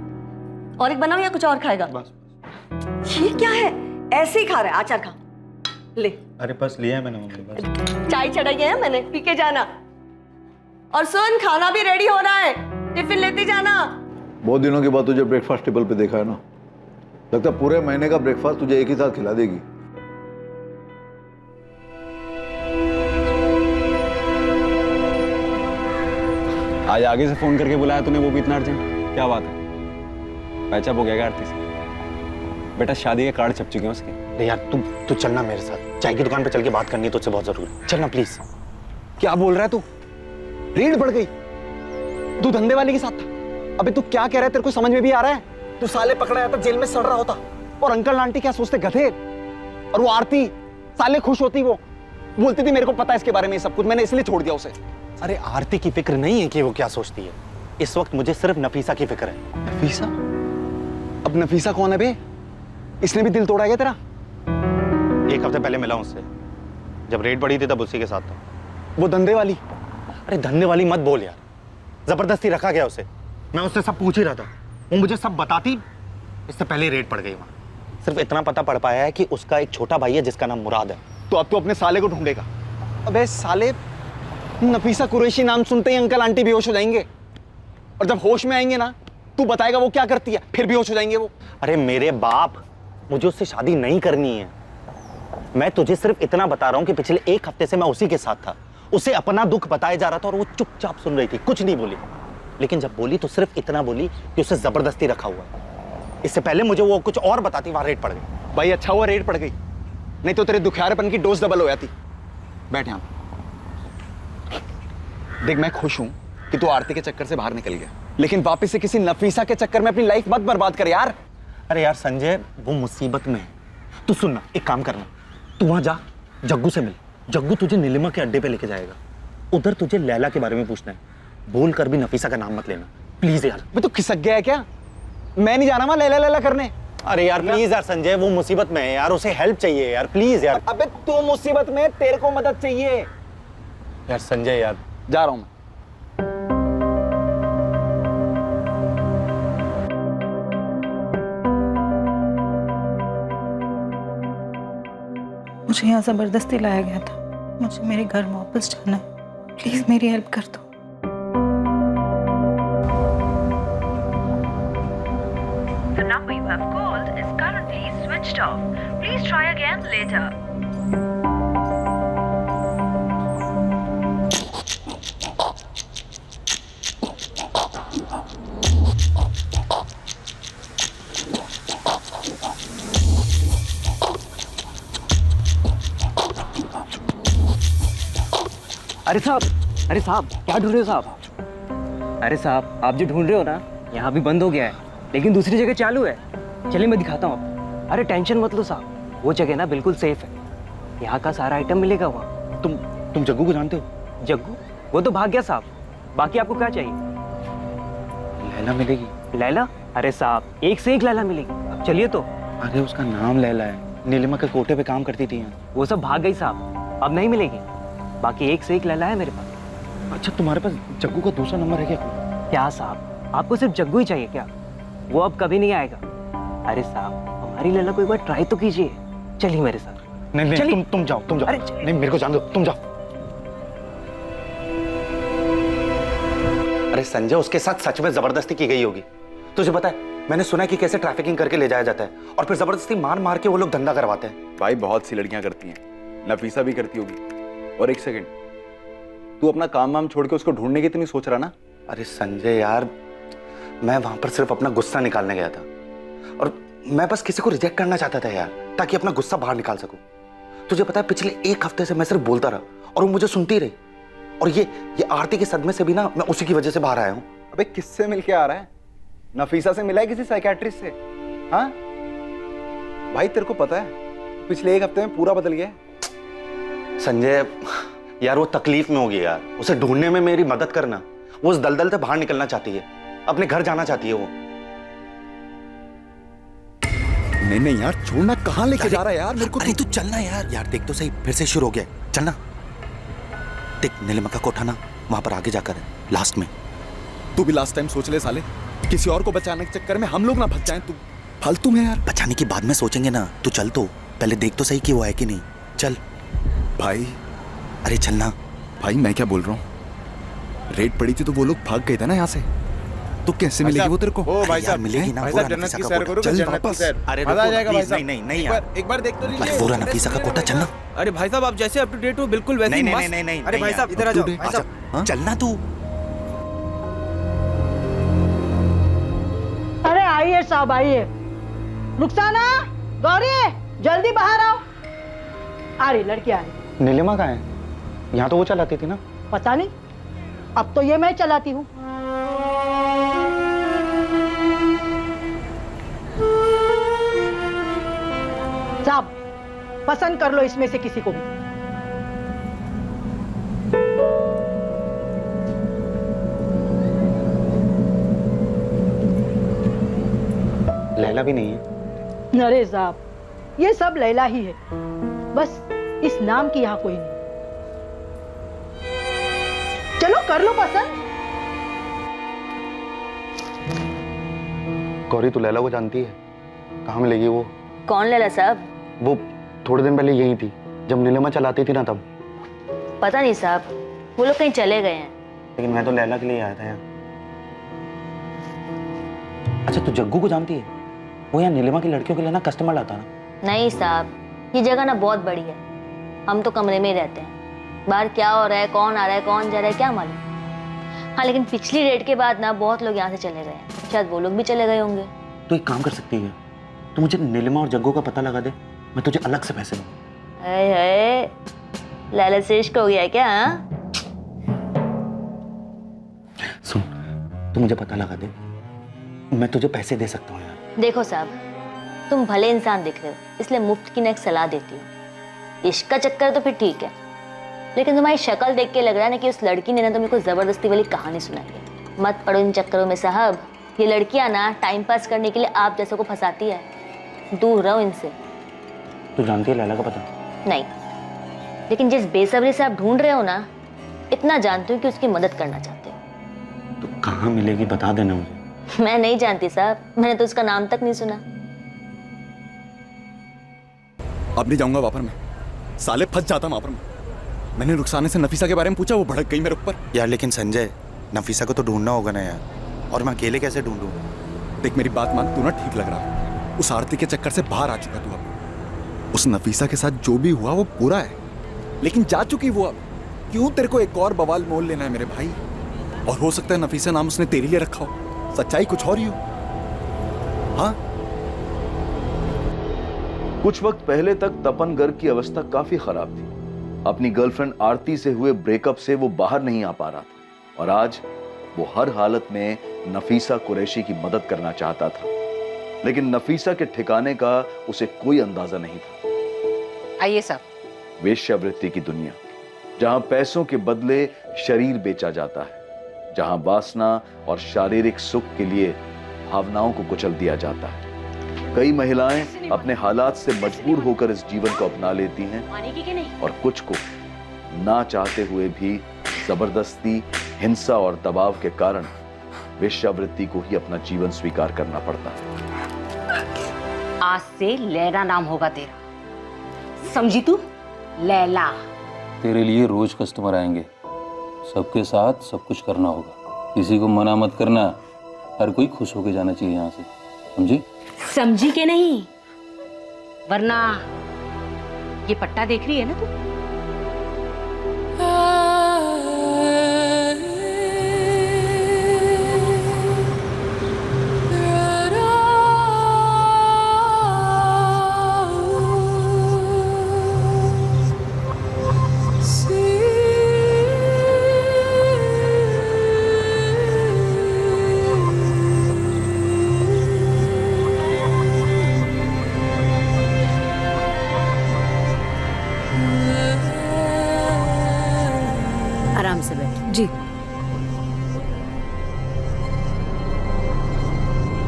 और एक बनाओ या कुछ और खाएगा? बस। ये क्या है, ऐसे ही खा रहा है? आचार खा ले। अरे बस लिया है मैंने मम्मी, बस। चाय चढ़ाई है मैंने, पी के जाना। और सुन, खाना भी रेडी हो रहा है, टिफिन लेती जाना। बहुत दिनों के बाद तुझे ब्रेकफास्ट टेबल पे देखा है ना, लगता है पूरे महीने का ब्रेकफास्ट तुझे एक ही साथ खिला देगी। आज आगे से फोन करके बुलाया तूने, वो भी इतना अर्जेंट? क्या बात है? पैचअप हो गया आरती से? बेटा शादी के कार्ड छप चुके हैं उसके। अरे यार तू चलना मेरे साथ, चाय की दुकान पे चल के बात करनी है तुझसे बहुत जरूरी। चलना प्लीज। क्या बोल रहा है तू? रेड बढ़ गई? तू धंधे वाले के साथ था? अबे तू क्या कह रहा है, तेरे को समझ में भी आ रहा है? तू साले पकड़ा जाता जेल में सड़ रहा होता, और अंकल आंटी क्या सोचते, गधे? और वो आरती, साले खुश होती, वो बोलती थी मेरे को पता है इसके बारे में सब कुछ, मैंने इसलिए छोड़ दिया उसे। अरे आरती की फिक्र नहीं है कि वो क्या सोचती है, इस वक्त मुझे सिर्फ नफीसा की फिक्र है। नफीसा? अब नफीसा कौन है बे? इसने भी दिल तोड़ा गया तेरा? 1 हफ्ते पहले मिला उससे, जब रेड बढ़ी थी तब उसी के साथ था। वो धंधे वाली? अरे धंधे वाली मत बोल यार, जबरदस्ती रखा गया उसे। मैं उससे सब पूछ ही रहा था, वो मुझे सब बताती, इससे पहले रेड पड़ गई वहां। सिर्फ इतना पता पड़ पाया है कि उसका एक छोटा भाई है जिसका नाम मुराद है। तो अब तो अपने साले को ढूंढेगा। अबे साले, नफीसा कुरैशी नाम सुनते ही अंकल आंटी बेहोश हो जाएंगे, और जब होश में आएंगे ना, तू बताएगा वो क्या करती है, फिर बेहोश हो जाएंगे वो। अरे मेरे बाप, मुझे उससे शादी नहीं करनी है। मैं तुझे सिर्फ इतना बता रहा हूं कि पिछले 1 हफ्ते से मैं उसी के साथ था, उसे अपना दुख बताया जा रहा था और वो चुपचाप सुन रही थी, कुछ नहीं बोली। लेकिन जब बोली तो सिर्फ इतना बोली कि उसे जबरदस्ती रखा हुआ है। इससे पहले मुझे वो कुछ और बताती, वहां रेड पड़ गई। भाई अच्छा हुआ रेड पड़ गई, नहीं तो तेरे दुखियारेपन की डोज डबल हो जाती। बैठ यहां। देख मैं खुश हूं कि तू आरती के चक्कर से बाहर निकल गया, लेकिन वापस से किसी नफीसा के चक्कर में अपनी लाइफ मत बर्बाद कर यार। अरे यार संजय, वो मुसीबत में है। तू सुनना, एक काम करना, तू वहां जा, जग्गू से मिल। जग्गू तुझे नीलिमा के अड्डे पे लेके जाएगा, उधर तुझे लैला के बारे में पूछना है। बोल कर भी नफीसा का नाम मत लेना, प्लीज यार। मैं तो खिसक गया है क्या? मैं नहीं जाना वहां लैला लैला करने। अरे यार प्लीज यार संजय, वो मुसीबत में है यार, उसे हेल्प चाहिए यार, प्लीज यार। अबे तू मुसीबत में, तेरे को मदद चाहिए यार संजय यार। जा रहा हूं मैं। मुझे यहाँ जबरदस्ती लाया गया था, मुझे मेरे घर वापस जाना है, प्लीज मेरी हेल्प कर दो। The number you have called is currently switched off. Please try again later. अरे साहब क्या ढूंढ रहे हो साहब? अरे साहब आप जो ढूंढ रहे हो ना, यहाँ भी बंद हो गया है, लेकिन दूसरी जगह चालू है। चलिए मैं दिखाता हूँ आपको। अरे टेंशन मत लो साहब, वो जगह ना बिल्कुल सेफ है, यहाँ का सारा आइटम मिलेगा वहाँ। तुम जग्गू को जानते हो? जग्गू? वो तो भाग गया साहब। बाकी आपको क्या चाहिए? लैला मिलेगी? लैला? अरे साहब एक से एक लैला मिलेगी, चलिए तो। अरे उसका नाम लैला है, नीलिमा के कोटे पे काम करती थी। वो सब भाग गई साहब, अब नहीं मिलेगी। बाकी एक से एक लैला है मेरे पास। अच्छा तुम्हारे पास जग्गू का दूसरा नंबर है क्या? क्या साहब, आपको सिर्फ जग्गू ही चाहिए क्या? वो अब कभी नहीं आएगा। अरे साहब हमारी लैला को एक बार ट्राई तो कीजिए, चलिए मेरे साथ। नहीं तुम जाओ। नहीं मेरे को जान दो, तुम जाओ। अरे संजय, उसके साथ सच में जबरदस्ती की गई होगी। तुझे पता है, मैंने सुना है कि कैसे ट्रैफिकिंग करके ले जाया जाता है और फिर जबरदस्ती मार मार के वो लोग धंधा करवाते हैं। भाई बहुत सी लड़कियां करती हैं, नफीसा भी करती होगी। और एक सेकंड, तू अपना काम वाम छोड़ के उसको ढूंढने की तो नहीं सोच रहा ना? अरे संजय यार, मैं वहां पर सिर्फ अपना गुस्सा निकालने गया था और मैं बस किसी को रिजेक्ट करना चाहता था यार, ताकि अपना गुस्सा बाहर निकाल सकूं। तुझे पता है पिछले 1 हफ्ते से मैं सिर्फ बोलता रहा और वो मुझे सुनती रही, और ये आरती के सदमे से भी ना मैं उसी की वजह से बाहर आया हूं। अबे किससे मिलके आ रहा है? नफीसा से मिला है किसी साइकियाट्रिस्ट से? हाँ भाई तेरे को पता है पिछले 1 हफ्ते में पूरा बदल गया है। संजय यार, वो तकलीफ में होगी यार, उसे ढूंढने में मेरी मदद करना। वो उस दलदल से बाहर निकलना चाहती है, अपने घर जाना चाहती है वो। नहीं यार, छोड़ना, कहाँ लेके जा रहा है यार मेरे को? अरे तू चलना यार देख तो सही, फिर से शुरू हो गया, चलना। देख नीलिमा का कोठा ना वहां पर आगे जाकर है, लास्ट में। तू भी लास्ट टाइम सोच ले साले, किसी और को बचाने के चक्कर में हम लोग ना फंस जाएं। तू फालतू में यार। बचाने की बाद में सोचेंगे ना, तू चल, तो पहले देख तो सही कि वो है कि नहीं। चल भाई। अरे चलना भाई। मैं क्या बोल रहा हूँ, रेड पड़ी थी तो वो लोग भाग गए थे ना यहाँ से, तो कैसे मिलेगी वो तेरे को? ओ भाई साहब, मिलेगी ना। भाई साहब जन्नत की सैर करो, चल जन्नत की वापस। सैर। अरे मजा आ जाएगा भाई साहब। नहीं यार, एक बार देख तो लीजिए। पूरा नफीसा का कोटा, चलना। अरे भाई साहब आप जैसे अप टू डेट हो बिल्कुल वैसे ही मस्त। नहीं। अरे भाई साहब इधर आ जाओ भाई साहब। चलना तू। अरे आइए साहब आइए। रुखसाना, गौरी, जल्दी बाहर आओ। आ रही लड़की आ रही। नीलिमा कहाँ है? यहाँ तो वो चलाती थी ना। पता नहीं, अब तो ये मैं चलाती हूँ। साहब पसंद कर लो इसमें से किसी को भी। लैला भी नहीं है। अरे साहब, ये सब लैला ही है, बस इस नाम की यहाँ कोई नहीं। चलो कर लो पसंद। गौरी, तू लैला को जानती है? कहाँ मिलेगी वो? कौन लैला साहब? वो थोड़े दिन पहले यही थी, जब नीलिमा चलाती थी ना तब। पता नहीं साहब, वो लोग कहीं चले गए हैं। लेकिन मैं तो लैला के लिए आया था यहाँ। अच्छा, तू जग्गू को जानती है? वो यहाँ नीलिमा की लड़कियों के लिए ना कस्टमर लाता ना। नहीं साहब, ये जगह ना बहुत बड़ी है, हम तो कमरे में ही रहते हैं। बाहर क्या हो रहा है, कौन आ रहा है, कौन जा रहा है, क्या मालूम। हाँ, लेकिन पिछली रेड के बाद ना बहुत लोग यहाँ से चले गए हैं, शायद वो लोग भी चले गए होंगे। तो एक काम कर सकती है, तू मुझे नीलिमा और जग्गू का पता लगा दे, मैं तुझे अलग से पैसे दूंगा। अरे लाला से इश्क हो गया क्या? सुन, तू मुझे पता लगा दे, मैं तुझे पैसे दे सकता हूँ यार। देखो साहब, तुम भले इंसान दिख रहे हो, इसलिए मुफ्त की ना एक सलाह देती हूँ। इश्क का चक्कर तो फिर ठीक है, लेकिन तुम्हारी शक्ल देख के लग रहा है ना कि उस लड़की ने ना तुम्हें कोई जबरदस्ती वाली कहानी सुनाई है। मत पड़ो इन चक्करों में साहब, ये लड़कियां ना टाइम पास करने के लिए आप जैसे को फंसाती है, दूर रहो इनसे। तू जानती है लैला का पता? नहीं, लेकिन जिस बेसब्री से आप ढूंढ रहे हो ना, इतना जानती हूँ कि उसकी मदद करना चाहते हो। तो कहाँ मिलेगी बता देना मुझे। मैं नहीं जानती साहब, मैंने तो उसका नाम तक नहीं सुना। अब नहीं जाऊंगा वहां पर मैं, साले फंस जाता वहां पर मैं। मैंने रुखसाने से नफीसा के बारे में पूछा, वो भड़क गई मेरे ऊपर। यार लेकिन संजय, नफीसा को तो ढूंढना होगा ना यार, और मैं अकेले कैसे ढूंढूं? देख मेरी बात मान, तू ना ठीक लग रहा, उस आरती के चक्कर से बाहर आ चुका तू अब। उस नफीसा के साथ जो भी हुआ वो पूरा है, लेकिन जा चुकी वो अब। क्यों तेरे को एक और बवाल मोल लेना है मेरे भाई? और हो सकता है नफीसा नाम उसने तेरे लिए रखा हो, सच्चाई कुछ और ही हो। हाँ, कुछ वक्त पहले तक तपन गर्ग की अवस्था काफी खराब थी। अपनी गर्लफ्रेंड आरती से हुए ब्रेकअप से वो बाहर नहीं आ पा रहा था, और आज वो हर हालत में नफीसा कुरैशी की मदद करना चाहता था, लेकिन नफीसा के ठिकाने का उसे कोई अंदाजा नहीं था। आइए साहब। वेश्यावृत्ति की दुनिया, जहां पैसों के बदले शरीर बेचा जाता है, जहां वासना और शारीरिक सुख के लिए भावनाओं को कुचल दिया जाता है। कई महिलाएं अपने हालात से मजबूर होकर इस जीवन को अपना लेती हैं, और कुछ को ना चाहते हुए भी जबरदस्ती, हिंसा और दबाव के कारण वेश्यावृत्ति को ही अपना जीवन स्वीकार करना पड़ता है। आज से लैला नाम होगा तेरा, समझी तू? लैला। तेरे लिए रोज कस्टमर आएंगे, सबके साथ सब कुछ करना होगा, किसी को मना मत करना, हर कोई खुश होके जाना चाहिए यहाँ से, समझी? समझी के नहीं, वरना ये पट्टा देख रही है ना तू? आराम से बैठ। जी।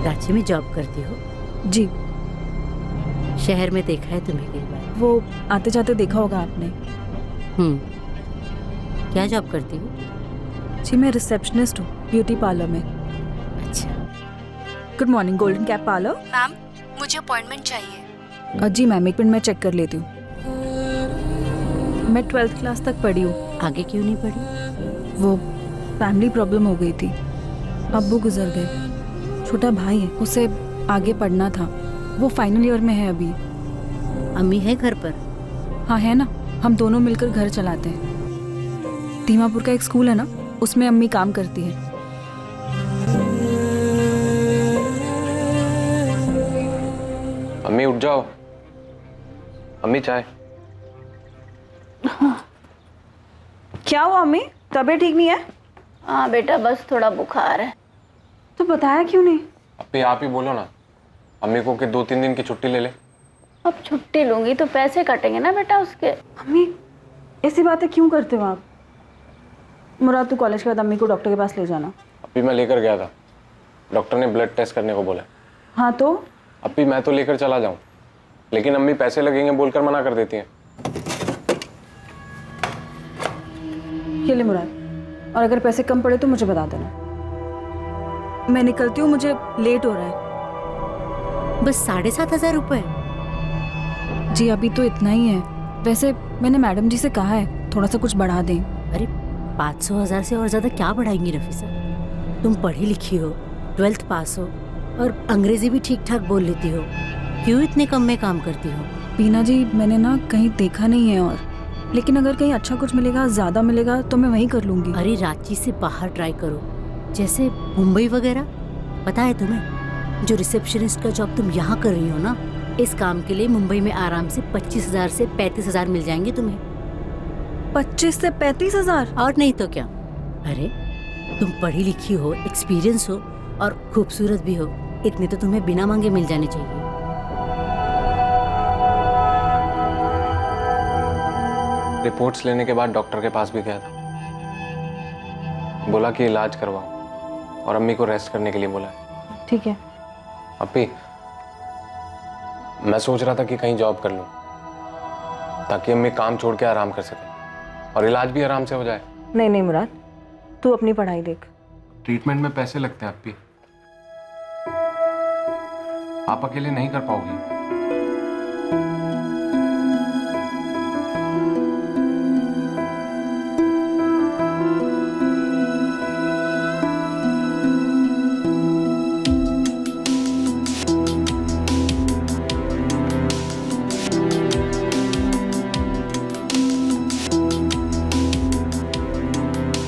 रांची में जॉब करती हो? जी। शहर में देखा है तुम्हें कई बार। वो आते जाते देखा होगा आपने। क्या जॉब करती हो? जी मैं रिसेप्शनिस्ट हूँ ब्यूटी पार्लर में। अच्छा। Good morning, golden cap parlour. Ma'am, मुझे अपॉइंटमेंट चाहिए। जी मैम, एक मिनट मैं चेक कर लेती हूँ। मैं 12th क्लास तक पढ़ी हूँ। आगे क्यों नहीं पढ़ी? वो फैमिली प्रॉब्लम हो गई थी, अब्बू गुजर गए, छोटा भाई है, उसे आगे पढ़ना था, वो फाइनल ईयर में है अभी। अम्मी है घर पर? हाँ है ना, हम दोनों मिलकर घर चलाते हैं। दीमापुर का एक स्कूल है ना, उसमें अम्मी काम करती है। अम्मी उठ जाओ, अम्मी चाय। क्या हुआ अम्मी, तबीयत ठीक नहीं है? हाँ बेटा, बस थोड़ा बुखार है। तो बताया क्यों नहीं? अभी आप ही बोलो ना अम्मी को कि 2-3 दिन की छुट्टी ले ले। अब छुट्टी लूंगी तो पैसे कटेंगे ना बेटा उसके। अम्मी ऐसी बातें क्यों करते हो आप? मुराद तू कॉलेज के बाद अम्मी को डॉक्टर के पास ले जाना। अभी मैं लेकर गया था, डॉक्टर ने ब्लड टेस्ट करने को बोला। हाँ तो अभी मैं तो लेकर चला जाऊं, लेकिन अम्मी पैसे लगेंगे बोलकर मना कर देती हैं। ये ले मुराद, और अगर पैसे कम पड़े तो मुझे बता देना। मैं निकलती हूँ, मुझे लेट हो रहा है। बस 7,500 रुपये? जी अभी तो इतना ही है। वैसे मैंने मैडम जी से कहा है थोड़ा सा कुछ बढ़ा दें। अरे 500,000 से और ज़्यादा क्या बढ़ाएंगी नफीसा? तुम पढ़ी लिखी हो, 12th पास हो और अंग्रेजी भी ठीक ठाक बोल लेती हो, क्यों इतने कम में काम करती हो? बीना जी मैंने ना कहीं देखा नहीं है, और लेकिन अगर कहीं अच्छा कुछ मिलेगा, ज़्यादा मिलेगा तो मैं वहीं कर लूँगी। अरे रांची से बाहर ट्राई करो, जैसे मुंबई वगैरह। पता है तुम्हें, जो रिसेप्शनिस्ट का जॉब तुम यहाँ कर रही हो ना, इस काम के लिए मुंबई में आराम से 25,000 से 35,000 मिल जाएंगे तुम्हें। 25 से 35,000? और नहीं तो क्या। अरे तुम पढ़ी लिखी हो, एक्सपीरियंस हो और खूबसूरत भी हो, इतने तो तुम्हें बिना मांगे मिल जाने चाहिए। रिपोर्ट्स लेने के बाद डॉक्टर के पास भी गया था, बोला कि इलाज करवाओ और अम्मी को रेस्ट करने के लिए बोला है। ठीक है। अप्पी, मैं सोच रहा था कि कहीं जॉब कर लूं ताकि अम्मी काम छोड़ के आराम कर सके और इलाज भी आराम से हो जाए। नहीं नहीं मुराद, तू अपनी पढ़ाई देख। ट्रीटमेंट में पैसे लगते हैं अप्पी, आप अकेले नहीं कर पाओगी।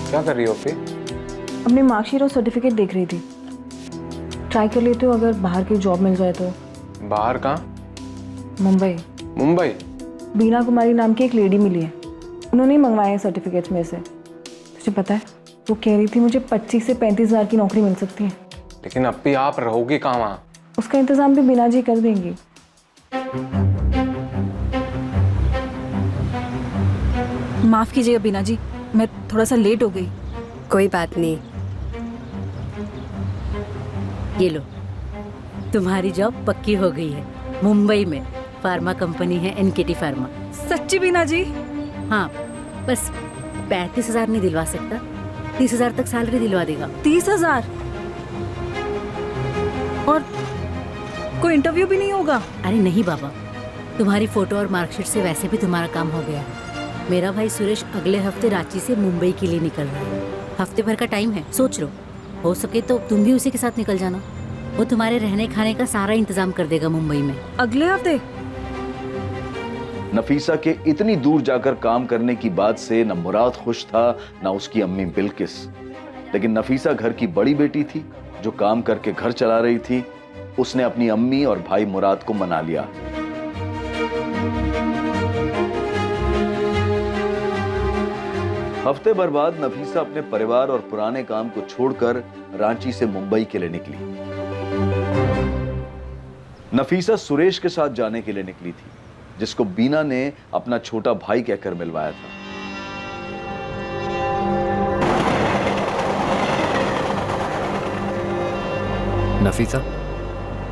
क्या कर रही हो अप्पी? अपनी मार्कशीट और सर्टिफिकेट देख रही थी। ट्राई कर लेते हो, अगर बाहर की जॉब मिल जाए तो। बाहर कहाँ? मुंबई। मुंबई? बीना कुमारी नाम की एक लेडी मिली है, उन्होंने ही मंगवाए हैं सर्टिफिकेट्स में से। तुझे पता है, वो कह रही थी मुझे 25 से 35,000 की नौकरी मिल सकती है। लेकिन अप्पी आप रहोगी कहाँ वहाँ? उसका इंतजाम भी बीना जी कर देंगी। माफ कीजिएगा बीना जी, मैं थोड़ा सा लेट हो गई। कोई बात नहीं। ये लो, तुम्हारी जॉब पक्की हो गई है। मुंबई में फार्मा कंपनी है NKT फार्मा। सच्ची बीना जी? हाँ, बस 35,000 नहीं दिलवा सकता, 30,000 तक सैलरी दिलवा देगा। 30,000? और कोई इंटरव्यू भी नहीं होगा? अरे नहीं बाबा, तुम्हारी फोटो और मार्कशीट से वैसे भी तुम्हारा काम हो गया है। मेरा भाई सुरेश अगले हफ्ते रांची से मुंबई के लिए निकल रहा है। हफ्ते भर का टाइम है, सोच लो, हो सके तो तुम भी उसी के साथ निकल जाना। वो तुम्हारे रहने खाने का सारा इंतजाम कर देगा मुंबई में। अगले हफ्ते? नफीसा के इतनी दूर जाकर काम करने की बात से न मुराद खुश था, न उसकी अम्मी बिल्किस। लेकिन नफीसा घर की बड़ी बेटी थी जो काम करके घर चला रही थी। उसने अपनी अम्मी और भाई मुराद को मना लिया। हफ्ते भर बाद नफीसा अपने परिवार और पुराने काम को छोड़कर रांची से मुंबई के लिए निकली। नफीसा सुरेश के साथ जाने के लिए निकली थी, जिसको बीना ने अपना छोटा भाई कहकर मिलवाया था। नफीसा,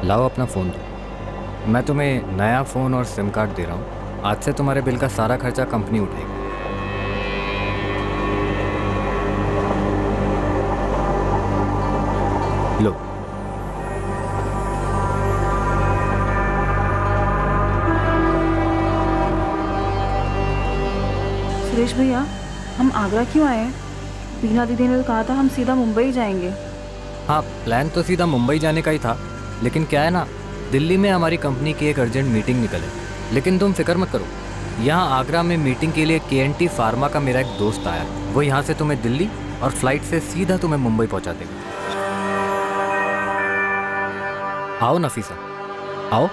लाओ अपना फ़ोन दो। मैं तुम्हें नया फ़ोन और सिम कार्ड दे रहा हूँ। आज से तुम्हारे बिल का सारा खर्चा कंपनी उठाएगी। लो। सुरेश भैया, हम आगरा क्यों आए हैं? बीना दीदी ने तो कहा था हम सीधा मुंबई जाएंगे। हाँ, प्लान तो सीधा मुंबई जाने का ही था, लेकिन क्या है ना, दिल्ली में हमारी कंपनी की एक अर्जेंट मीटिंग निकले। लेकिन तुम फिक्र मत करो, यहाँ आगरा में मीटिंग के लिए KNT फार्मा का मेरा एक दोस्त आया, वो यहाँ से तुम्हें दिल्ली और फ्लाइट से सीधा तुम्हें मुंबई पहुँचा देगा। आओ नफीसा, आओ।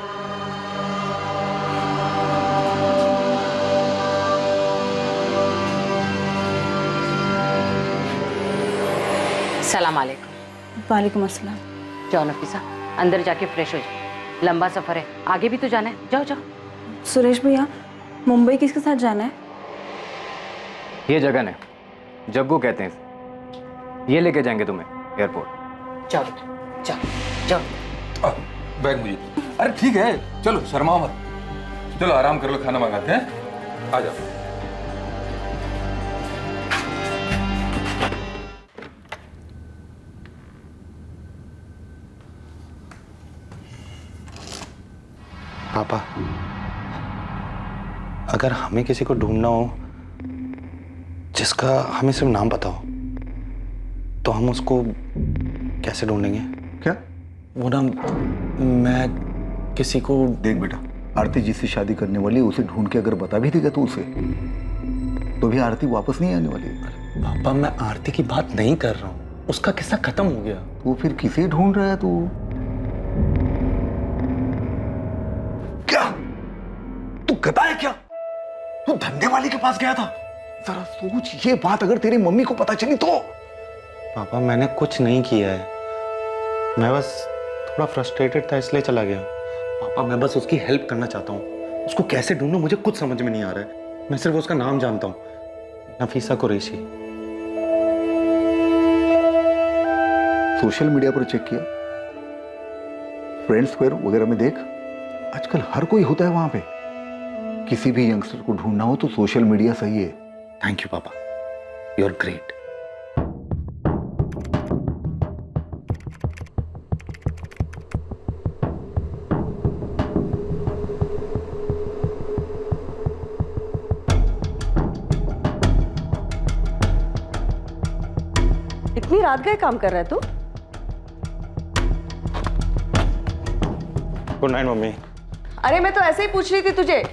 सलाम अलैकुम। वालेकुम अस्सलाम। जाओ नफीसा, अंदर जाके फ्रेश हो जाओ, लंबा सफर है, आगे भी तो जाना है। जाओ जाओ। सुरेश भैया, मुंबई किसके साथ जाना है? ये जगन है, जग्गू कहते हैं इसे। ये लेके जाएंगे तुम्हें एयरपोर्ट। चलो चलो चलो। बैग मुझे। अरे ठीक है, चलो शर्माओ मत। चलो आराम कर लो, खाना मंगाते हैं। आ जाओ। पापा, अगर हमें किसी को ढूंढना हो जिसका हमें सिर्फ नाम पता हो, तो हम उसको कैसे ढूंढेंगे? क्या? वो ना, मैं किसी को... देख बेटा, आरती जिससे शादी करने वाली उसे ढूंढ के अगर बता भी देगा तो उसे, तो भी आरती वापस नहीं आने वाली। पापा, मैं आरती की बात नहीं कर रहा हूँ, उसका किस्सा खत्म हो गया। तो फिर किसे ढूंढ रहा है तू? क्या तू गधा है क्या? तू धंधे वाले के पास गया था? जरा सोच, ये बात अगर तेरी मम्मी को पता चली तो? पापा, मैंने कुछ नहीं किया है, मैं बस थोड़ा फ्रस्ट्रेटेड था इसलिए चला गया। पापा, मैं बस उसकी हेल्प करना चाहता हूँ। उसको कैसे ढूंढूं मुझे कुछ समझ में नहीं आ रहा है। मैं सिर्फ उसका नाम जानता हूँ, नफीसा कुरैशी। सोशल मीडिया पर चेक किया? फ्रेंड स्क्वायर वगैरह में देख, आजकल हर कोई होता है वहां पे। किसी भी यंगस्टर को ढूंढना हो तो सोशल मीडिया सही है। थैंक यू पापा, यू आर ग्रेट। इतनी रात गए काम कर रहा है तू? Good night mummy. अरे मैं तो ऐसे ही पूछ रही थी तुझे।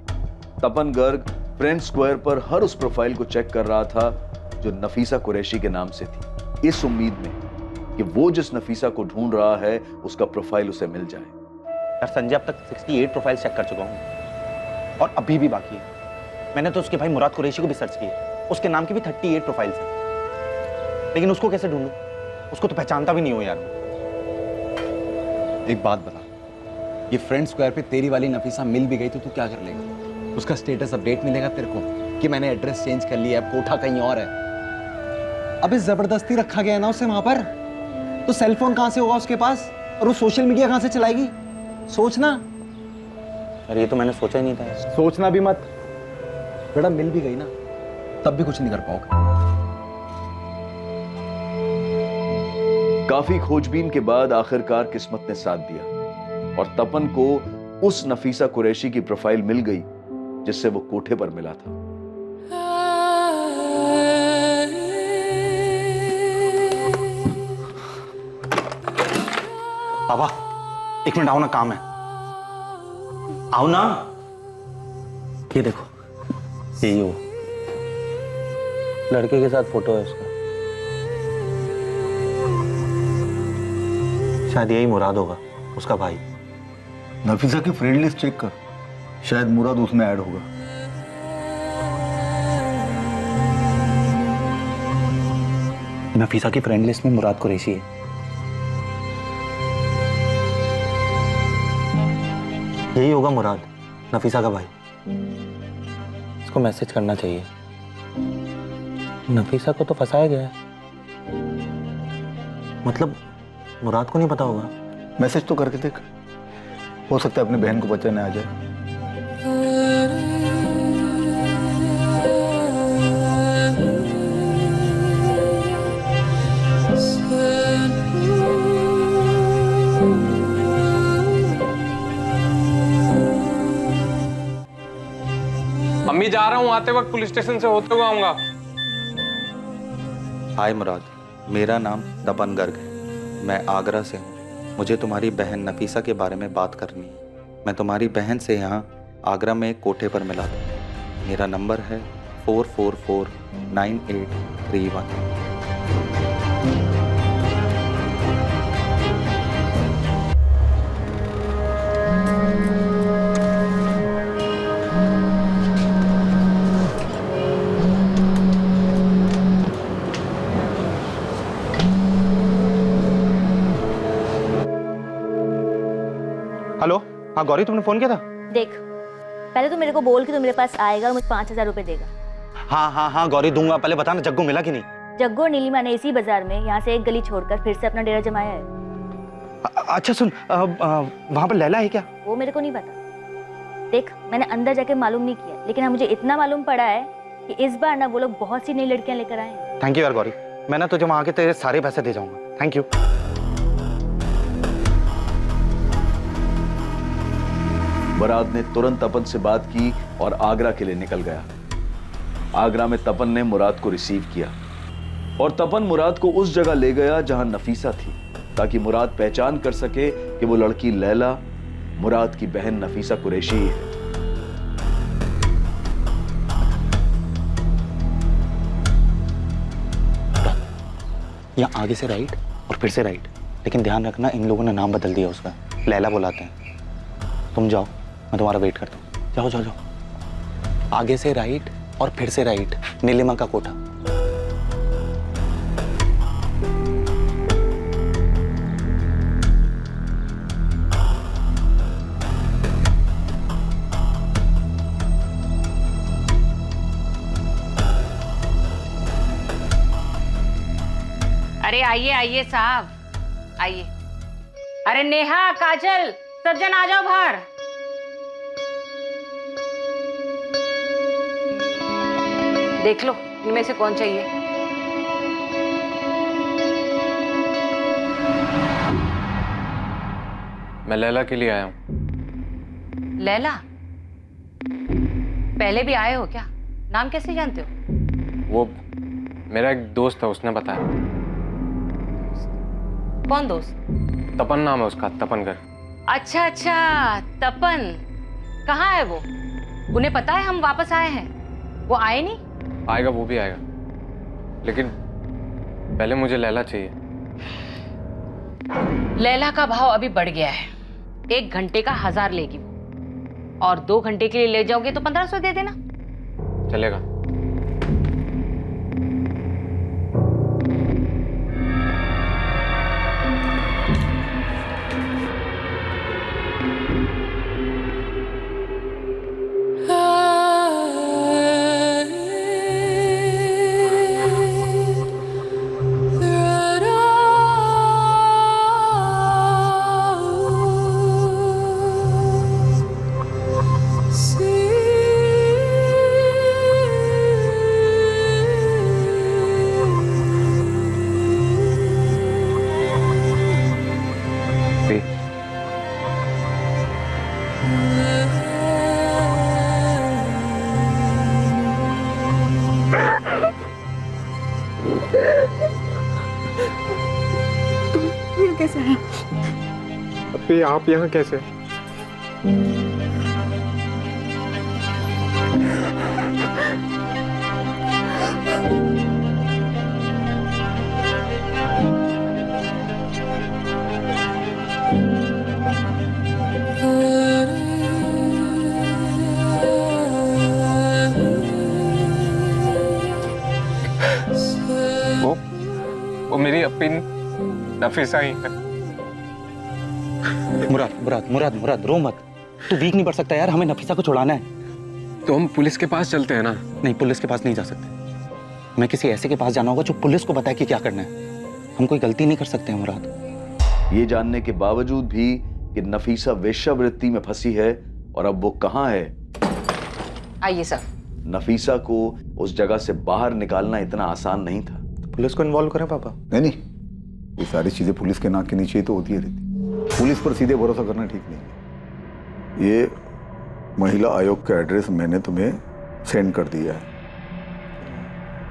तपन गर्ग फ्रेंड स्क्वायर पर हर उस प्रोफाइल को चेक कर रहा था जो नफीसा कुरैशी के नाम से थी, इस उम्मीद में कि वो जिस नफीसा को ढूंढ रहा है उसका प्रोफाइल उसे मिल जाए। यार संजय, अब तक 68 प्रोफाइल चेक कर चुका हूँ और अभी भी बाकी है। मैंने तो उसके भाई मुराद कुरैशी को भी सर्च किया, उसके नाम की भी 38 प्रोफाइल्स हैं, लेकिन उसको कैसे ढूंढूं? उसको तो पहचानता भी नहीं हो यार। एक बात बता, ये फ्रेंड स्क्वायर पे तेरी वाली नफीसा मिल भी गई तो तू क्या कर लेगा? उसका स्टेटस अपडेट मिलेगा तेरे को कि मैंने एड्रेस चेंज कर लिया है, कोठा कहीं और है। अबे जबरदस्ती रखा गया ना उसे वहां पर, तो सेलफोन कहां से होगा उसके पास और वो सोशल मीडिया कहां से चलाएगी? सोचना। अरे ये तो मैंने सोचा ही नहीं था। सोचना भी मत बेटा, मिल भी गई ना तब भी कुछ नहीं कर पाओगे। काफी खोजबीन के बाद आखिरकार किस्मत ने साथ दिया और तपन को उस नफीसा कुरैशी की प्रोफाइल मिल गई जिससे वो कोठे पर मिला था। पापा, एक मिनट आओ ना, काम है। आओ ना। ये देखो, यही हो, लड़के के साथ फोटो है उसका। शायद यही मुराद होगा, उसका भाई। नफीसा की फ्रेंड लिस्ट चेक कर, शायद मुराद उसमें ऐड होगा। नफीसा की फ्रेंड लिस्ट में मुराद कुरैशी है। यही होगा मुराद, नफीसा का भाई। इसको मैसेज करना चाहिए। नफीसा को तो फंसाया गया है, मतलब मुराद को नहीं पता होगा। मैसेज तो करके देख, हो सकता है अपनी बहन को बचाने आ जाए। अम्मी जा रहा हूँ, आते वक्त पुलिस स्टेशन से होते हुए आऊंगा। हाय मुराद, मेरा नाम तपन गर्ग है, मैं आगरा से हूँ। मुझे तुम्हारी बहन नफीसा के बारे में बात करनी है। मैं तुम्हारी बहन से यहाँ आगरा में एक कोठे पर मिला था। मेरा नंबर है 4449831। हेलो, हाँ गौरी, तुमने फोन किया था? देख, पहले तो मेरे को बोल कि तू मेरे पास आएगा और मुझे 5,000 रुपए देगा। हाँ हाँ हाँ गौरी दूंगा, पहले बता ना जग्गू मिला कि नहीं? जग्गू और नीलिमा ने इसी बाजार में यहाँ से एक गली छोड़कर फिर से अपना डेरा जमाया है। अच्छा सुन, वहां पर लैला है क्या? वो मेरे को नहीं पता। देख, मैंने अंदर जाके मालूम नहीं किया, लेकिन हाँ मुझे इतना मालूम पड़ा है कि इस बार ना वो लोग बहुत सी नई लड़कियां लेकर आए हैं। थैंक यू यार गौरी, मैं ना तुझे वहां आके तेरे सारे पैसे दे जाऊंगा। Thank you. बारात ने तुरंत तपन से बात की और आगरा के लिए निकल गया। आगरा में तपन ने मुराद को रिसीव किया और तपन मुराद को उस जगह ले गया जहां नफीसा थी, ताकि मुराद पहचान कर सके कि वो लड़की लैला मुराद की बहन नफीसा कुरैशी है। यहाँ आगे से राइट और फिर से राइट, लेकिन ध्यान रखना इन लोगों ने नाम बदल दिया उसका, लैला बुलाते हैं। तुम जाओ, मैं तुम्हारा वेट करता हूँ। जाओ जाओ जाओ। आगे से राइट और फिर से राइट, नीलिमा का कोठा। अरे आइए आइए साहब, आइए। अरे नेहा, काजल, सब जन आ जाओ बाहर। देख लो इनमें से कौन चाहिए। मैं लैला के लिए आया हूँ। लैला? पहले भी आए हो क्या? नाम कैसे जानते हो? वो मेरा एक दोस्त है, उसने बताया। कौन दोस्त? तपन नाम है उसका, तपनगर। अच्छा अच्छा, तपन। कहाँ है वो? उन्हें पता है हम वापस आए हैं? वो आए नहीं? आएगा, वो भी आएगा, लेकिन पहले मुझे लैला चाहिए। लैला का भाव अभी बढ़ गया है। 1 घंटे का 1000 लेगी वो, और 2 घंटे के लिए ले जाओगे तो 1500 दे देना। चलेगा। कैसे हैं? अभी आप यहाँ कैसे? वो मेरी अपनी नफीसा ही है। मुराद मुराद मुराद मुराद रो मत, तू वीक नहीं पड़ सकता यार, हमें नफीसा को छुड़ाना है। तो हम पुलिस के पास चलते हैं ना? नहीं, पुलिस के पास नहीं जा सकते। मैं किसी ऐसे के पास जाना होगा जो पुलिस को बताए कि क्या करना है। हम कोई गलती नहीं कर सकते हैं मुराद। ये जानने के बावजूद भी कि नफीसा वेश्यावृत्ति में फंसी है और अब वो कहाँ है। आइए सर। नफीसा को उस जगह से बाहर निकालना इतना आसान नहीं था। पुलिस को इन्वॉल्व करें पापा? नहीं, ये सारी चीजें पुलिस के नाक के नीचे ही तो होती है रहती। पुलिस पर सीधे भरोसा करना ठीक नहीं है। ये महिला आयोग का एड्रेस मैंने तुम्हें सेंड कर दिया है,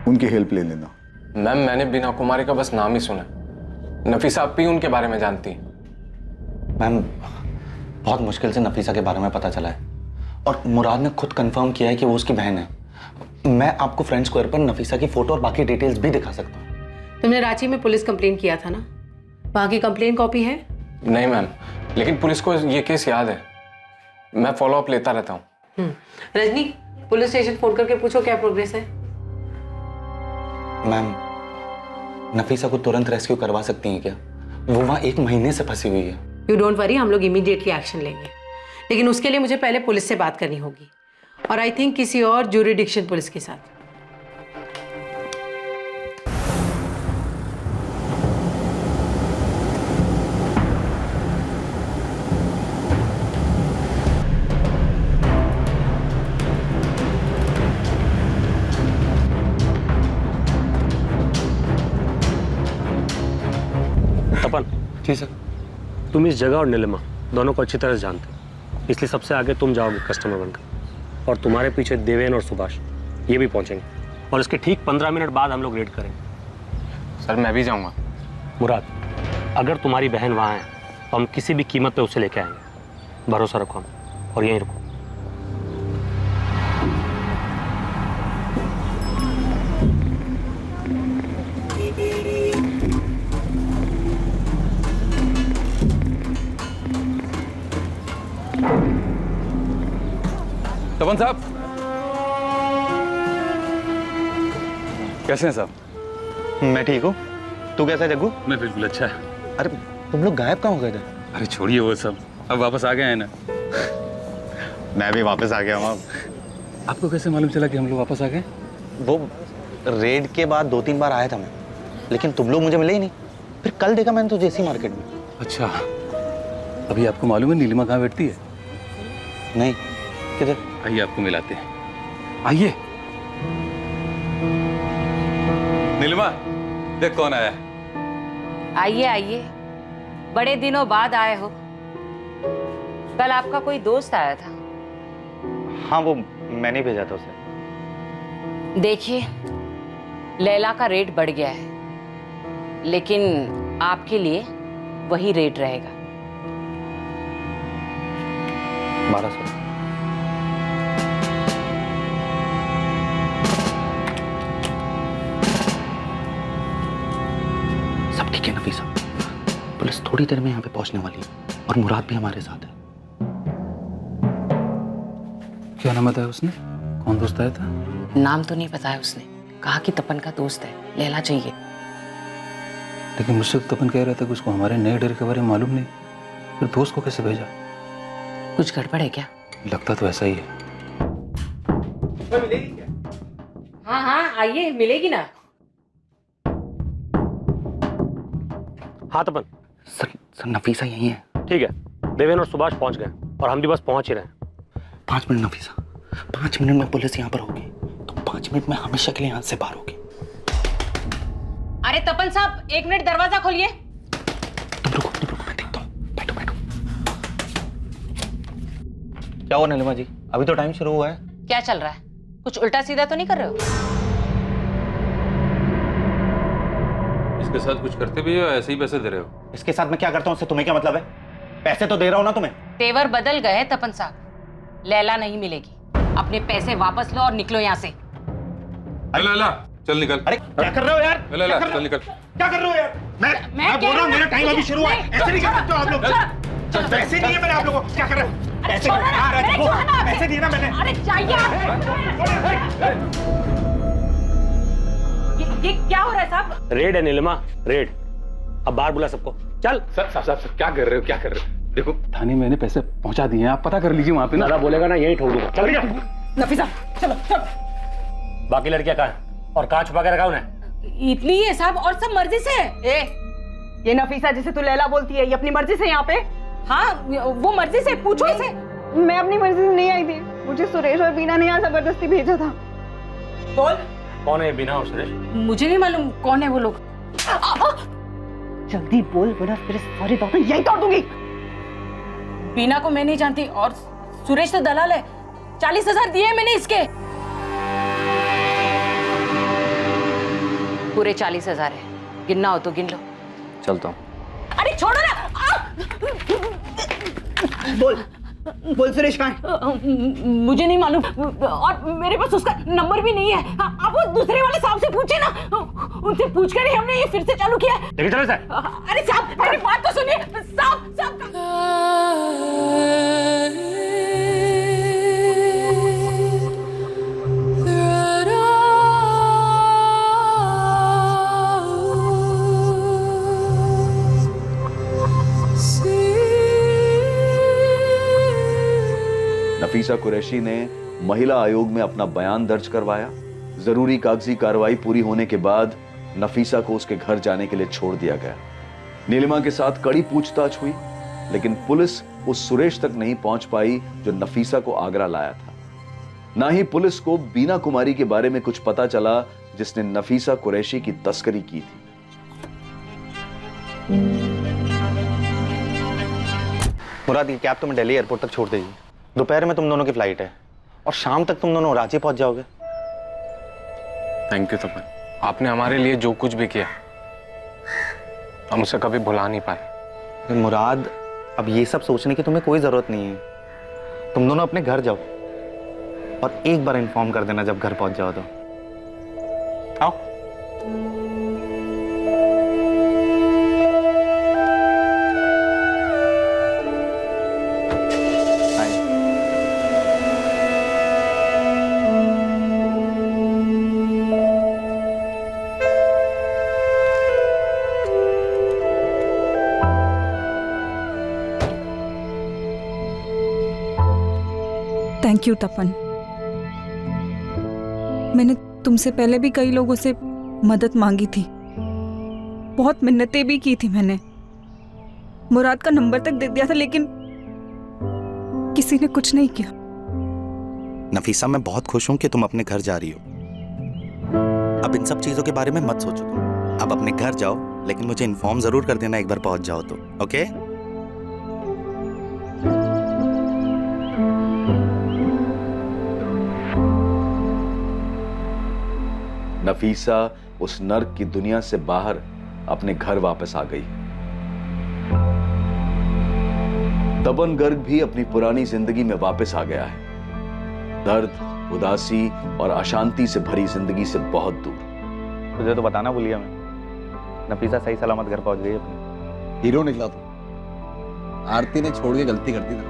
उनकी हेल्प ले लेना। मैम, मैंने बीना कुमारी का बस नाम ही सुना, नफीसा अपी उनके बारे में जानती है। मैम, बहुत मुश्किल से नफीसा के बारे में पता चला है और मुराद ने खुद कंफर्म किया है कि वो उसकी बहन है। मैं आपको फ्रेंड स्क्वायर पर नफीसा की फोटो और बाकी डिटेल्स भी दिखा सकता हूँ। तुमने रांची में पुलिस कंप्लेन किया था ना, वहाँ की कंप्लेन कॉपी है? नहीं मैम, लेकिन पुलिस को ये केस याद है, मैं फॉलो अप लेता रहता हूँ। रजनी, पुलिस स्टेशन फोन करके पूछो क्या प्रोग्रेस है। मैम, नफीसा को तुरंत रेस्क्यू करवा सकती हैं क्या? वो वहाँ 1 महीने से फंसी हुई है। यू डोंट वरी, हम लोग इमीडिएटली एक्शन लेंगे। लेकिन उसके लिए मुझे पहले पुलिस से बात करनी होगी, और आई थिंक किसी और ज्यूरिडिक्शन पुलिस के साथ। तपन। जी सर। तुम इस जगह और नीलिमा दोनों को अच्छी तरह से जानते हो, इसलिए सबसे आगे तुम जाओगे कस्टमर बनकर, और तुम्हारे पीछे देवेन और सुभाष ये भी पहुंचेंगे, और इसके ठीक 15 मिनट बाद हम लोग रेड करेंगे। सर मैं भी जाऊंगा। मुराद, अगर तुम्हारी बहन वहाँ है तो हम किसी भी कीमत पे उसे लेके आएंगे, भरोसा रखो हम, और यहीं रुको। तपन साहब कैसे हैं साहब? मैं ठीक हूँ, तू कैसा है जग्गू? मैं बिल्कुल अच्छा है। अरे तुम लोग गायब कहाँ हो गए थे? अरे छोड़िए वो सब, अब वापस आ गए हैं ना। मैं भी वापस आ गया हूँ अब। आपको कैसे मालूम चला कि हम लोग वापस आ गए? वो रेड के बाद 2-3 बार आया था मैं, लेकिन तुम लोग मुझे मिले ही नहीं। फिर कल देखा मैंने तुझे इसी मार्केट में। अच्छा, अभी आपको मालूम है नीलिमा कहाँ बैठती है? नहीं, किधर? आइए आपको मिलाते हैं, आइए। नीलिमा देख कौन आया है। आइए आइए, बड़े दिनों बाद आए हो। कल आपका कोई दोस्त आया था। हाँ, वो मैंने भेजा था उसे। देखिए, लैला का रेट बढ़ गया है, लेकिन आपके लिए वही रेट रहेगा। 1200। सब ठीक है नफीसा, पुलिस थोड़ी देर में यहाँ पे पहुंचने वाली है, और मुराद भी हमारे साथ है। क्या नाम बताया उसने? कौन दोस्त आया था? नाम तो नहीं बताया उसने, कहा कि तपन का दोस्त है, लैला चाहिए। लेकिन मुझसे तो तपन कह रहा था कि उसको हमारे नए डर के बारे में मालूम नहीं, फिर दोस्त को कैसे भेजा? कुछ गड़बड़ है क्या? लगता तो ऐसा ही है। मिलेगी क्या? हाँ हाँ आइए, मिलेगी ना। हाँ तपन। सर नफीसा यही है। ठीक है, देवेन और सुभाष पहुंच गए, और हम भी बस पहुंच ही रहे हैं। 5 मिनट नफीसा, 5 मिनट में पुलिस यहाँ पर होगी, तो 5 मिनट में हमेशा के लिए यहाँ से बाहर होगी। अरे तपन साहब, 1 मिनट दरवाजा खोलिए। तुम रुको, मैं देखता हूँ। बैठो बैठो। क्या हुआ नीलिमा जी, अभी तो टाइम शुरू हुआ है। क्या चल रहा है? कुछ उल्टा सीधा तो नहीं कर रहे हो? इसके साथ कुछ करते भी हो, ऐसे ही पैसे दे रहे हो? इसके साथ मैं क्या करता हूँ उससे तुम्हें क्या मतलब है? पैसे तो दे रहा हूँ ना तुम्हें। तेवर बदल गए तपन साहब, लैला नहीं मिलेगी। अपने पैसे वापस लो और निकलो यहाँ से। लैला चल निकल। अरे क्या कर रहे हो यार? लैला चल निकल। क्या कर रहे हो यार? मैं बोल रहा हूँ, मेरा टाइम अभी शुरू हुआ है। ऐसे नहीं कर सकते हो आप लोग। पैसे नहीं है मैंने आप लोगों को। क्या कर रहे हो? पैसे पैसे दिए ना मैंने। अरे चाहिए। ये क्या हो रहा है साहब? रेड है नीलिमा, रेड। अब बाहर बुला सबको, चल। सर क्या कर रहे हो, क्या कर रहे हो? देखो थाने में मैंने पैसे पहुंचा दिए हैं, आप पता कर लीजिए वहां पे ना। दादा बोलेगा ना, यही ठोक दूंगा। चल नफीसा चलो चलो। बाकी लड़कियां कहाँ हैं? और कहाँ छुपा के रखा उन्हें? इतनी है साहब, और सब मर्जी से है। ये नफीसा जिसे तू लैला बोलती है, ये अपनी मर्जी से यहाँ पे? हाँ, वो मर्जी से, पूछो इसे। मैं अपनी मर्जी से नहीं आई थी, मुझे सुरेश और बीना ने यहाँ जबरदस्ती भेजा था। बोल कौन है बीना और सुरेश? मुझे नहीं मालूम कौन है वो लोग। जल्दी बोल, वरना तेरे सारी दांत यही तोड़ दूंगी। बीना को मैं नहीं जानती, और सुरेश तो दलाल है। 40,000 दिए मैंने इसके। पूरे 40,000 है, गिनना हो तो गिन लो। चलता हूँ। अरे छोड़ो ना। बोल सुरेश कहाँ है? मुझे नहीं मालूम, और मेरे पास उसका नंबर भी नहीं है। आप वो दूसरे वाले साहब से पूछे ना, उनसे पूछकर ही हमने ये फिर से चालू किया। अरे साहब मेरी बात तो सुनिए। साहब नफीसा कुरैशी ने महिला आयोग में अपना बयान दर्ज करवाया। जरूरी कागजी कार्रवाई पूरी होने के बाद नफीसा को उसके घर जाने के लिए छोड़ दिया गया। नीलिमा के साथ कड़ी पूछताछ हुई, लेकिन पुलिस उस सुरेश तक नहीं पहुंच पाई जो नफीसा को आगरा लाया था। ना ही पुलिस को बीना कुमारी के बारे में कुछ पता चला जिसने नफीसा कुरैशी की तस्करी की थी। मुराद, ये कैब तुम्हें दिल्ली एयरपोर्ट तक छोड़ देगी। दोपहर में तुम दोनों की फ्लाइट है और शाम तक तुम दोनों रांची पहुंच जाओगे। थैंक यू तपन, आपने हमारे लिए जो कुछ भी किया हम उसे कभी भुला नहीं पाए। मुराद, अब ये सब सोचने की तुम्हें कोई जरूरत नहीं है। तुम दोनों अपने घर जाओ और एक बार इन्फॉर्म कर देना जब घर पहुंच जाओ तो। आओ। थैंक यू तपन। मैंने तुमसे पहले भी कई लोगों से मदद मांगी थी, बहुत मिन्नतें भी की थी मैंने, मुराद का नंबर तक दे दिया था, लेकिन किसी ने कुछ नहीं किया। नफीसा, मैं बहुत खुश हूं कि तुम अपने घर जा रही हो। अब इन सब चीजों के बारे में मत सोचो तुम। अब अपने घर जाओ, लेकिन मुझे इन्फॉर्म जरूर कर देना एक बार पहुंच जाओ तो। ओके? नफीसा उस नर्क की दुनिया से बाहर अपने घर वापस आ गई। तपन गर्ग भी अपनी पुरानी जिंदगी में वापस आ गया है, दर्द, उदासी और अशांति से भरी जिंदगी से बहुत दूर। तुझे तो बताना भूल गया मैं, नफीसा सही सलामत घर पहुंच गई अपनी। हीरो निकला तो आरती ने छोड़ के गलती कर दी ना।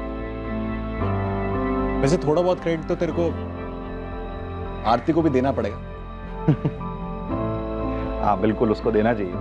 वैसे थोड़ा बहुत क्रेडिट तो तेरे को आरती को भी देना पड़ेगा। हाँ बिल्कुल, उसको देना चाहिए।